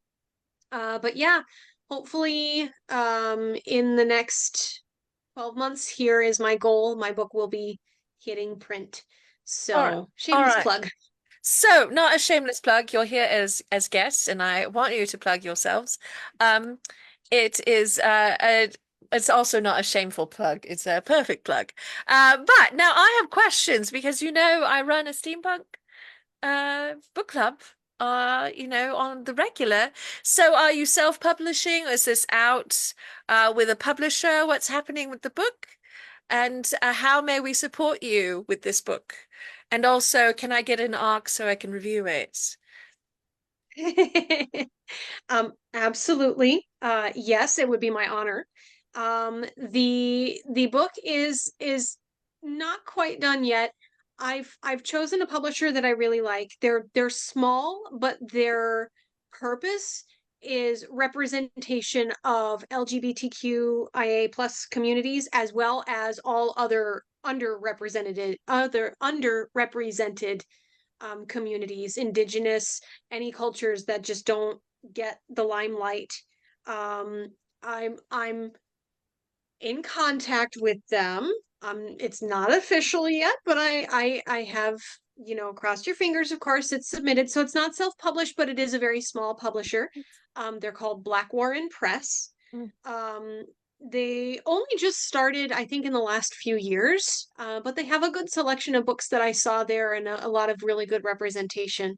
But yeah, hopefully in the next 12 months, here is my goal. My book will be hitting print. All right. So All shameless right. plug. So, not a shameless plug. You're here as guests, and I want you to plug yourselves. Um, it is it's also not a shameful plug. It's a perfect plug. But now I have questions because I run a steampunk book club on the regular. So are you self-publishing? Is this out with a publisher? What's happening with the book? And how may we support you with this book? And also, can I get an ARC so I can review it? Absolutely. Yes, it would be my honor. The book is not quite done yet. I've chosen a publisher that I really like. They're small, but their purpose is representation of LGBTQIA plus communities, as well as all other underrepresented communities, indigenous, any cultures that just don't get the limelight. I'm in contact with them. It's not official yet, but I have, crossed your fingers, of course, it's submitted. So it's not self-published, but it is a very small publisher. They're called Black Warren Press. They only just started, I think, in the last few years, but they have a good selection of books that I saw there, and a lot of really good representation.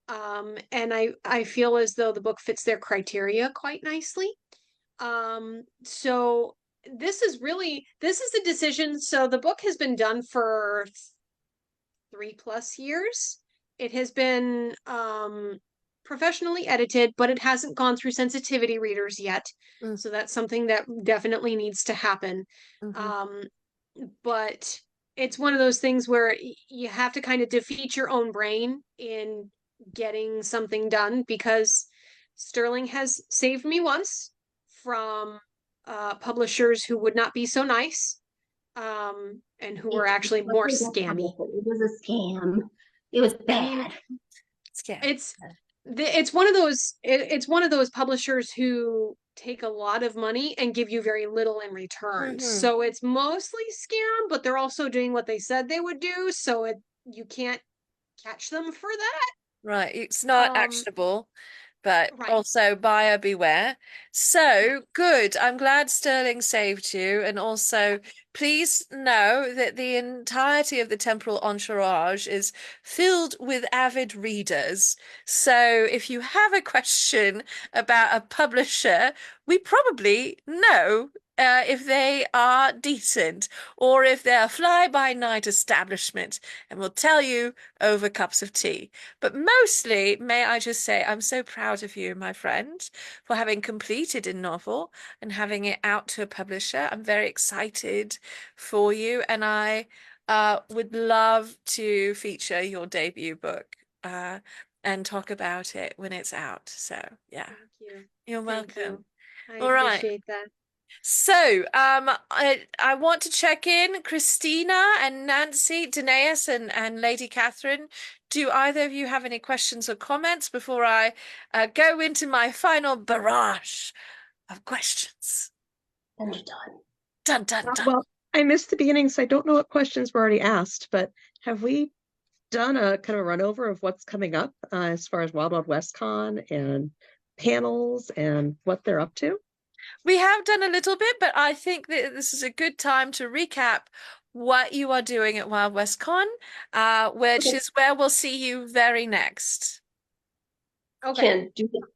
And I feel as though the book fits their criteria quite nicely. So this is a decision. So the book has been done for 3+ years. It has been professionally edited, but it hasn't gone through sensitivity readers yet. So that's something that definitely needs to happen. But it's one of those things where you have to kind of defeat your own brain in getting something done, because Sterling has saved me once from publishers who would not be so nice, and who were actually more scammy. It was a scam. It was bad. It's one of those publishers who take a lot of money and give you very little in return. So it's mostly scam, but they're also doing what they said they would do, so you can't catch them for that. Right, it's not actionable, but Right. also buyer beware. So good. I'm glad Sterling saved you. And also, please know that the entirety of the Temporal Entourage is filled with avid readers. So if you have a question about a publisher, we probably know if they are decent or if they're a fly-by-night establishment, and we'll tell you over cups of tea. But mostly, may I just say, I'm so proud of you, my friend, for having completed a novel and having it out to a publisher. I'm very excited for you, and I would love to feature your debut book and talk about it when it's out. So, yeah. Thank you. You're welcome. I All right. appreciate that. So, I want to check in Christina and Nancy, Danaeus and Lady Catherine. Do either of you have any questions or comments before I go into my final barrage of questions? And you're done. Dun, dun, dun. Well, I missed the beginning, so I don't know what questions were already asked, but have we done a kind of run over of what's coming up as far as Wild Wild West Con and panels and what they're up to? We have done a little bit, but I think that this is a good time to recap what you are doing at Wild West Con, which is where we'll see you very next. Okay. Can do that.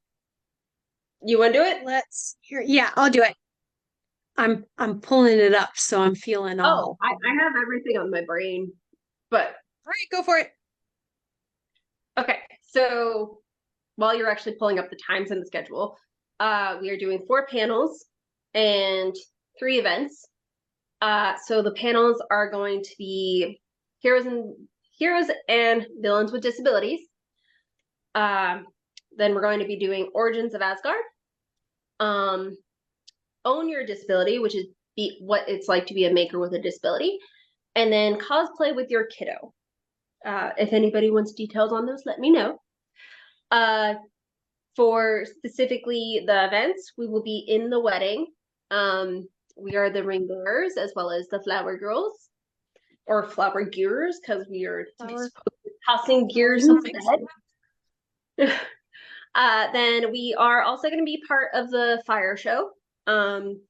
You want to do it? Let's hear. Yeah, I'll do it. I'm pulling it up, so I'm feeling all. I have everything on my brain, but all right, go for it. Okay, so while you're actually pulling up the times and the schedule, we are doing 4 panels and 3 events. So the panels are going to be heroes and villains with disabilities. Then we're going to be doing Origins of Asgard. Own Your Disability, which is what it's like to be a maker with a disability. And then Cosplay with Your Kiddo. If anybody wants details on those, let me know. For specifically the events, we will be in the wedding. We are the ring bearers as well as the flower girls, or flower gearers, because we are tossing gears on the head. Then we are also going to be part of the fire show.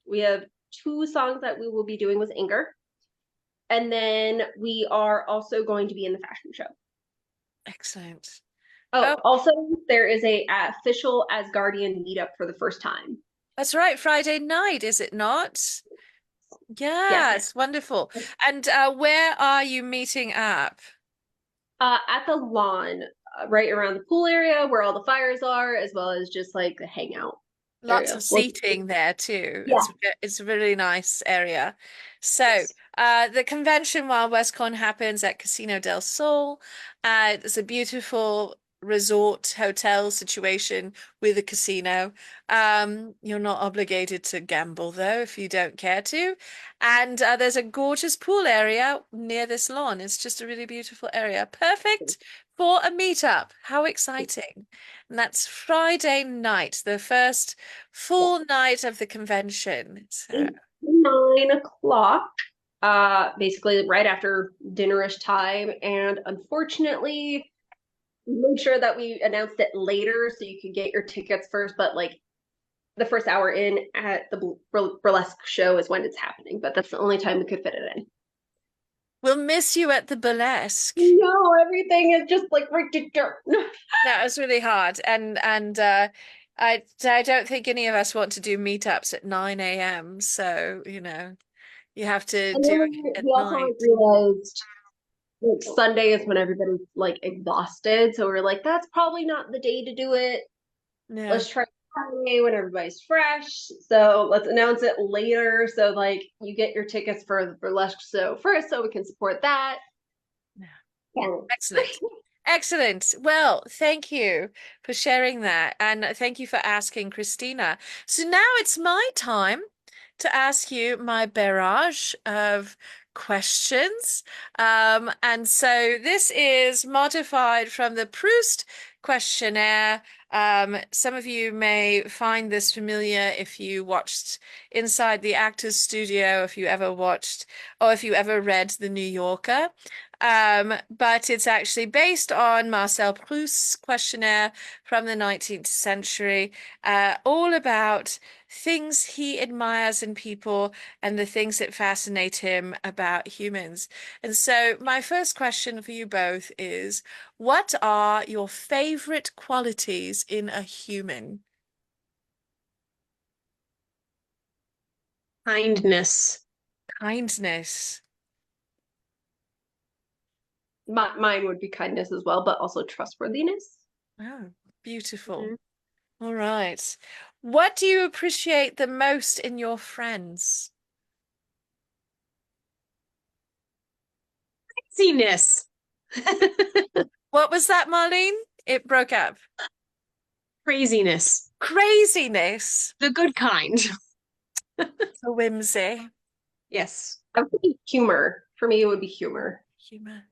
We have 2 songs that we will be doing with Inger. And then we are also going to be in the fashion show. Excellent. Oh, Oh, also, there is a official Asgardian meetup for the first time. that's right, Friday night, is it not? Yes. Yes, wonderful. And where are you meeting up? At the lawn, right around the pool area where all the fires are, as well as just like the hangout Lots area. of Well, seating there too. yeah. It's a really nice area. So, Yes. the convention while WestCon happens at Casino del Sol. It's a beautiful resort hotel situation with a casino. You're not obligated to gamble though if you don't care to. And there's a gorgeous pool area near this lawn. It's just a really beautiful area. Perfect for a meetup. How exciting. And that's Friday night, the first full night of the convention. So, 9 o'clock, basically right after dinnerish time. And unfortunately, made sure that we announced it later so you could get your tickets first. But like the first hour in at the burlesque show is when it's happening. But that's the only time we could fit it in. we'll miss you at the burlesque. No, everything is just like right to dirt. No, it's really hard. And I don't think any of us want to do meetups at 9 a.m. So, you have to And do then it at we also like night. realized like Sunday is when everybody's like exhausted. So we're like, that's probably not the day to do it. Yeah. Let's try Friday when everybody's fresh. So let's announce it later. So like you get your tickets for the burlesque show first so we can support that. Yeah. Excellent. Excellent. Well, thank you for sharing that. And thank you for asking, Christina. So now it's my time to ask you my barrage of questions. And so this is modified from the Proust questionnaire. Some of you may find this familiar if you watched Inside the Actors Studio, if you ever watched, or if you ever read The New Yorker. But it's actually based on Marcel Proust's questionnaire from the 19th century, all about things he admires in people and the things that fascinate him about humans. And so, my first question for you both is, what are your favorite qualities in a human? Kindness. Kindness. Mine would be kindness as well, but also trustworthiness. Oh, beautiful. Mhm. All right. What do you appreciate the most in your friends? Craziness. What was that, Marlene? It broke up. Craziness. Craziness. The good kind. A whimsy. Yes. I would say humor. For me, it would be humor. Humor.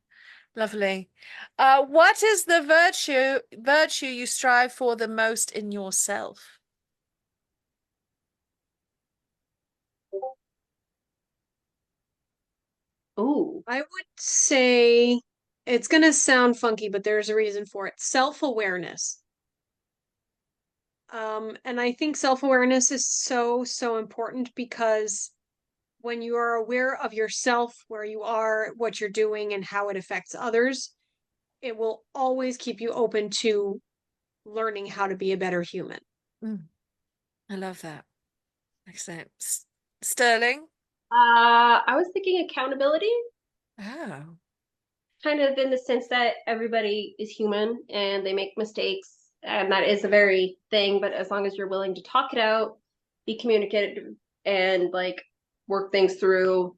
Lovely. What is the virtue you strive for the most in yourself? Ooh. I would say it's going to sound funky, but there's a reason for it. Self-awareness. And I think self-awareness is so, so important because when you are aware of yourself, where you are, what you're doing, and how it affects others, it will always keep you open to learning how to be a better human. I love that. Excellent. Sterling? I was thinking accountability, Oh, kind of in the sense that everybody is human and they make mistakes, and that is a very thing, but as long as you're willing to talk it out, be communicative, and like work things through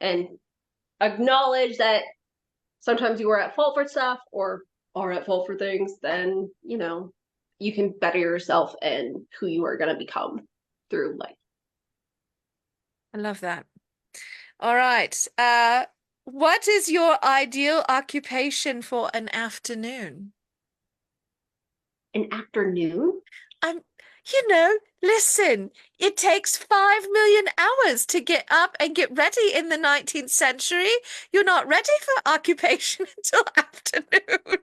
and acknowledge that sometimes you are at fault for stuff or are at fault for things, then you can better yourself and who you are going to become through life. I love that. All right. What is your ideal occupation for an afternoon? An afternoon? I'm, listen, it takes 5 million hours to get up and get ready in the 19th century. You're not ready for occupation until afternoon.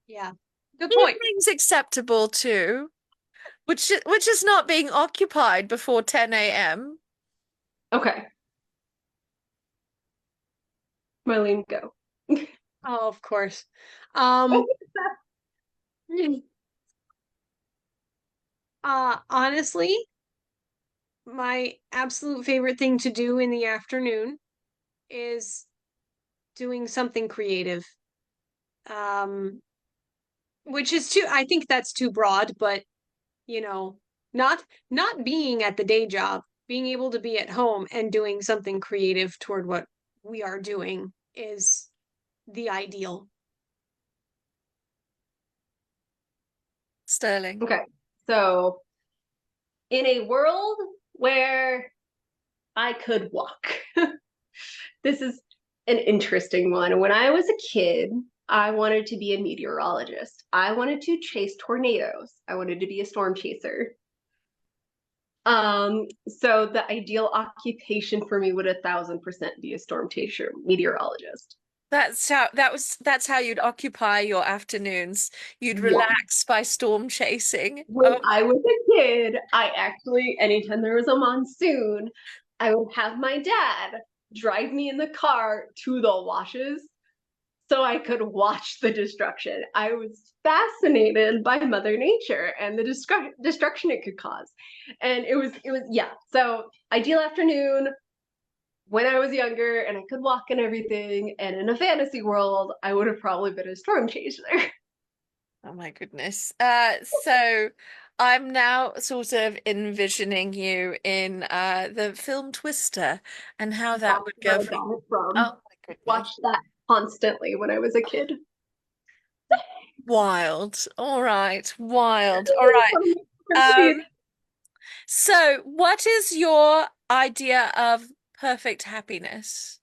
Yeah. Good point. Evening's acceptable too, which is not being occupied before 10 a.m. Okay. Marlene, go. Oh, of course. Um, honestly, my absolute favorite thing to do in the afternoon is doing something creative. Um, which is too, I think that's too broad, but you know, not being at the day job, being able to be at home and doing something creative toward what we are doing is the ideal. Sterling. Okay, so in a world where I could walk, this is an interesting one. When I was a kid, I wanted to be a meteorologist. I wanted to chase tornadoes. I wanted to be a storm chaser. So the ideal occupation for me would 1,000% be a storm chaser meteorologist. That's how you'd occupy your afternoons. You'd Yeah. relax by storm chasing. When Oh, I was a kid, I actually, anytime there was a monsoon, I would have my dad drive me in the car to the washes so I could watch the destruction. I was fascinated by Mother Nature and the destruction it could cause. And yeah. So ideal afternoon when I was younger and I could walk and everything. And in a fantasy world, I would have probably been a storm chaser. oh my goodness. So I'm now sort of envisioning you in the film Twister and how that That's would where go I from. got it from. Oh my goodness. Watched that constantly when I was a kid. Wild. All right. Wild. All right. So what is your idea of perfect happiness?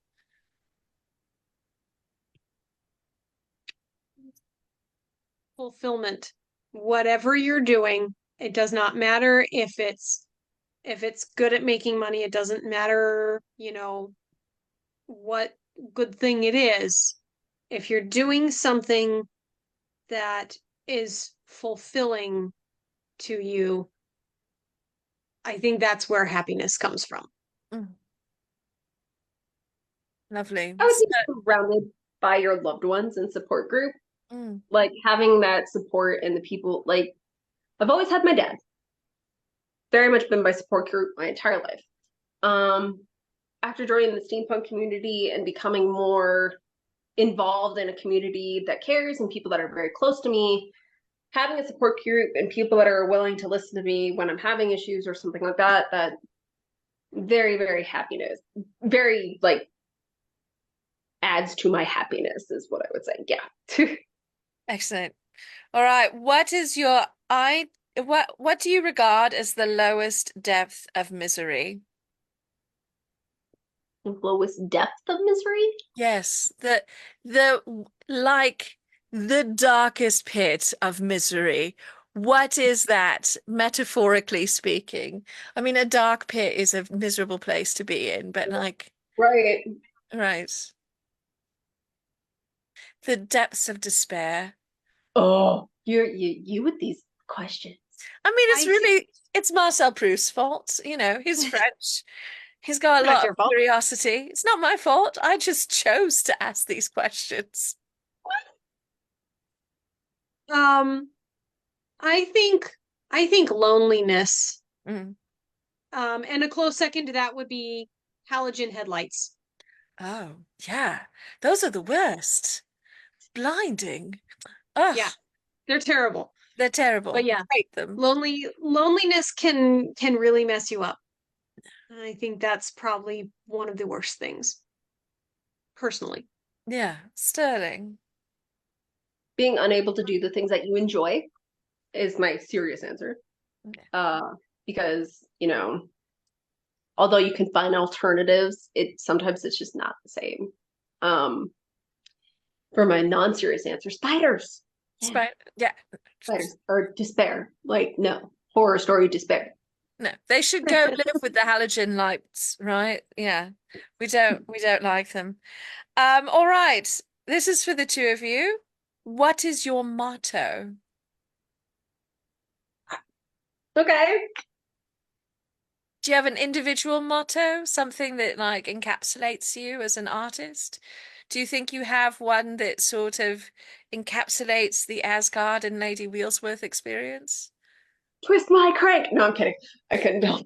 Fulfillment. Whatever you're doing, it does not matter if it's good at making money, it doesn't matter, what good thing it is. If you're doing something that is fulfilling to you, I think that's where happiness comes from. Mm, lovely. I would be surrounded by your loved ones and support group. Mm, Like having that support and the people, like I've always had my dad. Very much been my support group my entire life. Um, After joining the steampunk community and becoming more involved in a community that cares and people that are very close to me, having a support group and people that are willing to listen to me when I'm having issues or something like that, that very, very happiness, very like adds to my happiness is what I would say. Yeah. excellent. All right. What do you regard as the lowest depth of misery? Lowest depth of misery? Yes, the like the darkest pit of misery. What is that, metaphorically speaking? I mean, a dark pit is a miserable place to be in, but like, Right. right. The depths of despair. Oh, you with these questions. I mean, I think it's Marcel Proust's fault, he's French. He's got a not lot your of fault. curiosity. It's not my fault. I just chose to ask these questions. Um, I think loneliness. Mm. And a close second to that would be halogen headlights. Oh, yeah. Those are the worst. Blinding. Ugh, Yeah, they're terrible. they're But terrible. yeah, Hate them. loneliness can really mess you up. I think that's probably one of the worst things, personally. Yeah, Sterling. Being unable to do the things that you enjoy is my serious answer. Okay. Because, although you can find alternatives, sometimes it's just not the same. Um, for my non-serious answer, spiders. Yeah, Yeah. spiders or despair. Like, no. Horror story despair. No, they should go live with the halogen lights, right? Yeah. We don't like them. All right. This is for the two of you. What is your motto? Okay. Do you have an individual motto? Something that like encapsulates you as an artist? Do you think you have one that sort of encapsulates the Asgard and Lady Wheelsworth experience? Twist my crank. No, I'm kidding. I couldn't tell.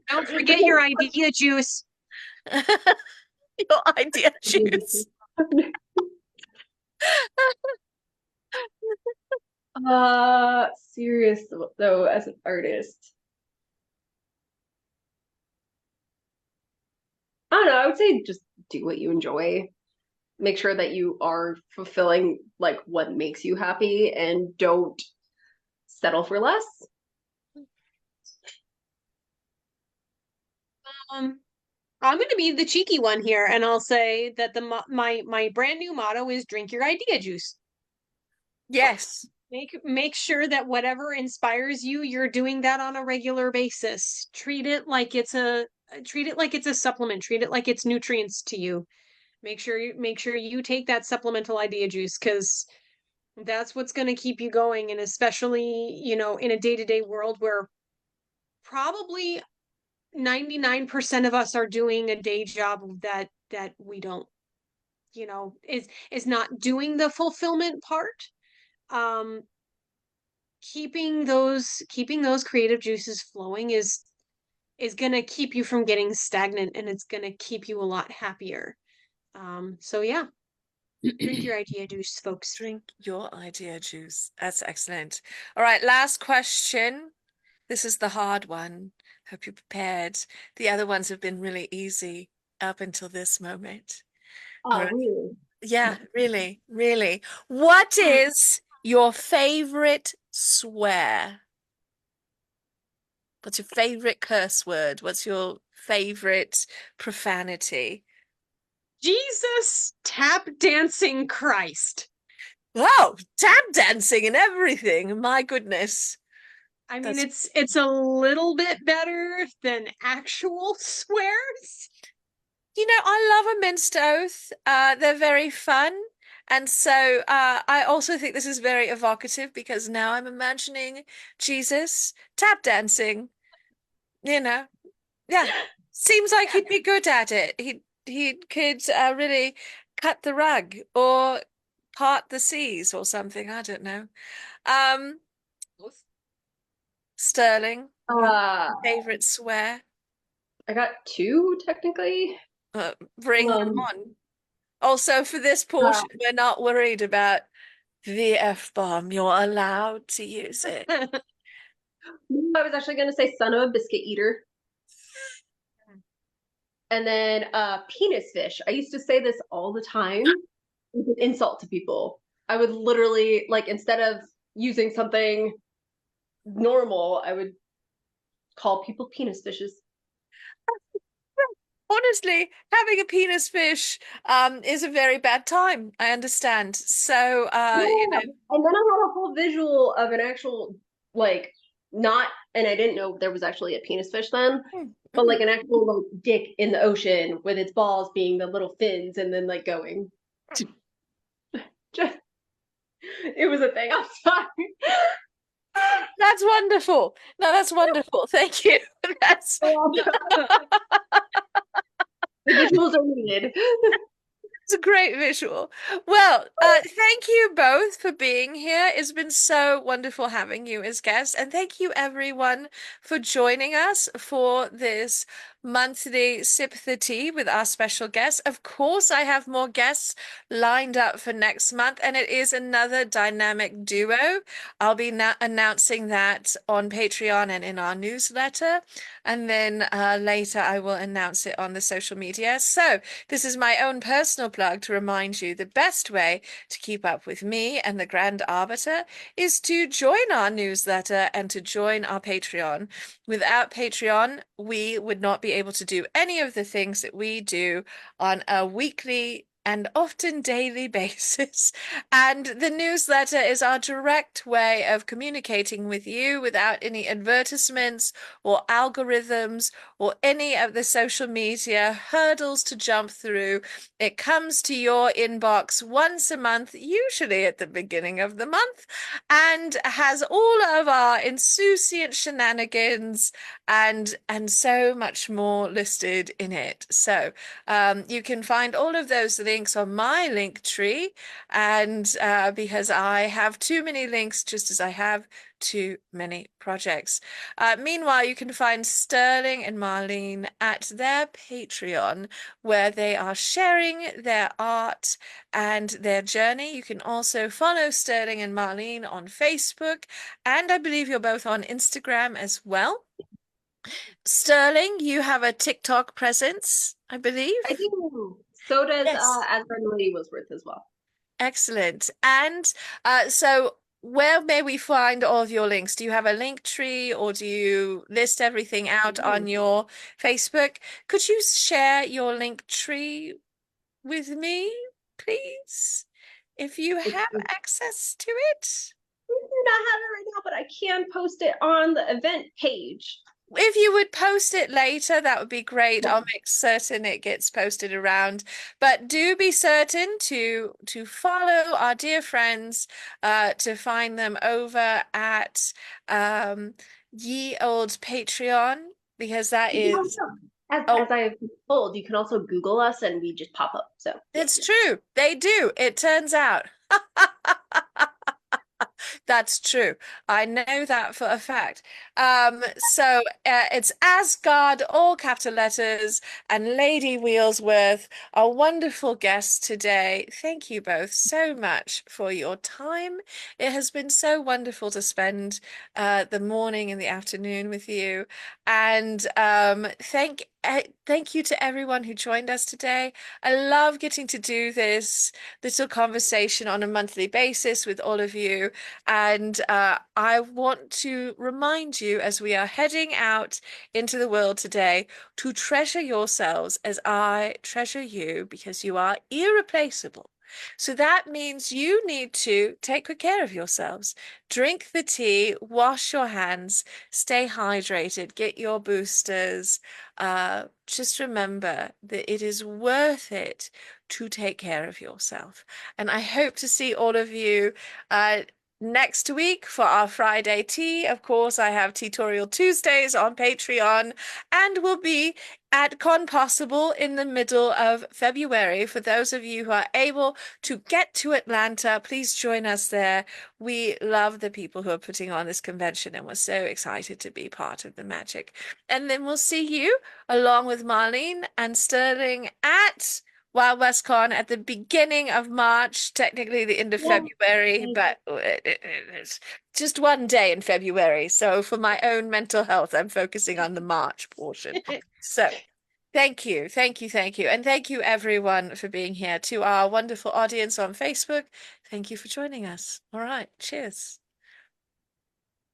Don't forget your idea juice. Your idea juice. Serious though, as an artist. I don't know, I would say just do what you enjoy. Make sure that you are fulfilling like what makes you happy and don't settle for less. I'm going to be the cheeky one here, and I'll say that my brand new motto is drink your idea juice. Yes. Make sure that whatever inspires you, you're doing that on a regular basis. Treat it like it's a supplement. Treat it like it's nutrients to you. Make sure you take that supplemental idea juice, because that's what's going to keep you going. And especially, in a day-to-day world where probably 99% of us are doing a day job that we don't, is not doing the fulfillment part. Keeping those creative juices flowing is going to keep you from getting stagnant, and it's going to keep you a lot happier. So yeah, drink your idea juice, folks. Drink your idea juice. That's excellent. All right, last question. This is the hard one. Hope you're prepared. The other ones have been really easy up until this moment. Oh, really? Yeah, really, really. What is your favorite swear? What's your favorite curse word? What's your favorite profanity? Jesus tap dancing Christ. Oh, tap dancing and everything. My goodness. I mean, it's a little bit better than actual swears. I love a minced oath. They're very fun. And so I also think this is very evocative because now I'm imagining Jesus tap dancing. Yeah. Seems like he'd be good at it. He could really cut the rug or part the seas or something. I don't know. Sterling, favorite swear? I got two technically. Bring them on. Also, for this portion, we're not worried about the F-bomb. You're allowed to use it. I was actually going to say son of a biscuit eater. And then penis fish. I used to say this all the time. It's an insult to people. I would literally, like, instead of using something normal, I would call people penis fishes. Honestly, having a penis fish is a very bad time. I understand. So, And then I had a whole visual of an actual, like, and I didn't know there was actually a penis fish then, but like an actual little dick in the ocean with its balls being the little fins and then like going. Just, it was a thing. I'm sorry. That's wonderful. No, that's wonderful. Thank you. That's the visuals are needed. It's a great visual. Well, thank you both for being here. It's been so wonderful having you as guests. And thank you everyone for joining us for this monthly Sip the Tea with our special guests. Of course, I have more guests lined up for next month, and it is another dynamic duo. I'll be announcing that on Patreon and in our newsletter. And then later I will announce it on the social media. So this is my own personal plug to remind you the best way to keep up with me and the Grand Arbiter is to join our newsletter and to join our Patreon. Without Patreon, we would not be able to do any of the things that we do on a weekly and often daily basis. And the newsletter is our direct way of communicating with you without any advertisements or algorithms or any of the social media hurdles to jump through. It comes to your inbox once a month, usually at the beginning of the month, and has all of our insouciant shenanigans and so much more listed in it. So you can find all of those links on my link tree, and because I have too many links, just as I have too many projects. Meanwhile, you can find Sterling and Marlene at their Patreon, where they are sharing their art and their journey. You can also follow Sterling and Marlene on Facebook, and I believe you're both on Instagram as well. Sterling, you have a TikTok presence, I believe. I do. So does Yes. ASGARD and Lady Wheelsworth as well. Excellent. And so where may we find all of your links? Do you have a link tree, or do you list everything out on your Facebook? Could you share your link tree with me, please? If you have access to it. I do not have it right now, but I can post it on the event page. If you would post it later, that would be great. Yeah. I'll make certain it gets posted around. But do be certain to follow our dear friends, to find them over at Ye Old Patreon, because that You can is also, as oh, I have been told, you can also Google us and we just pop up. So it's true. They do. It turns out. That's true. I know that for a fact. So it's Asgard, all capital letters, and Lady Wheelsworth, our wonderful guest today. Thank you both so much for your time. It has been so wonderful to spend the morning and the afternoon with you. And thank you to everyone who joined us today. I love getting to do this little conversation on a monthly basis with all of you. And I want to remind you, as we are heading out into the world today, to treasure yourselves as I treasure you, because you are irreplaceable. So that means you need to take good care of yourselves. Drink the tea, wash your hands, stay hydrated, get your boosters. Just remember that it is worth it to take care of yourself. And I hope to see all of you next week for our Friday tea. Of course, I have Tutorial Tuesdays on Patreon, and will be at Con Possible in the middle of February. For those of you who are able to get to Atlanta, please join us there. We love the people who are putting on this convention, and we're so excited to be part of the magic. And then we'll see you along with Marlene and Sterling at Wild West Con at the beginning of March, technically the end of February, but it's just one day in February. So for my own mental health, I'm focusing on the March portion. So thank you, thank you, thank you. And thank you everyone for being here. To our wonderful audience on Facebook, thank you for joining us. All right, cheers.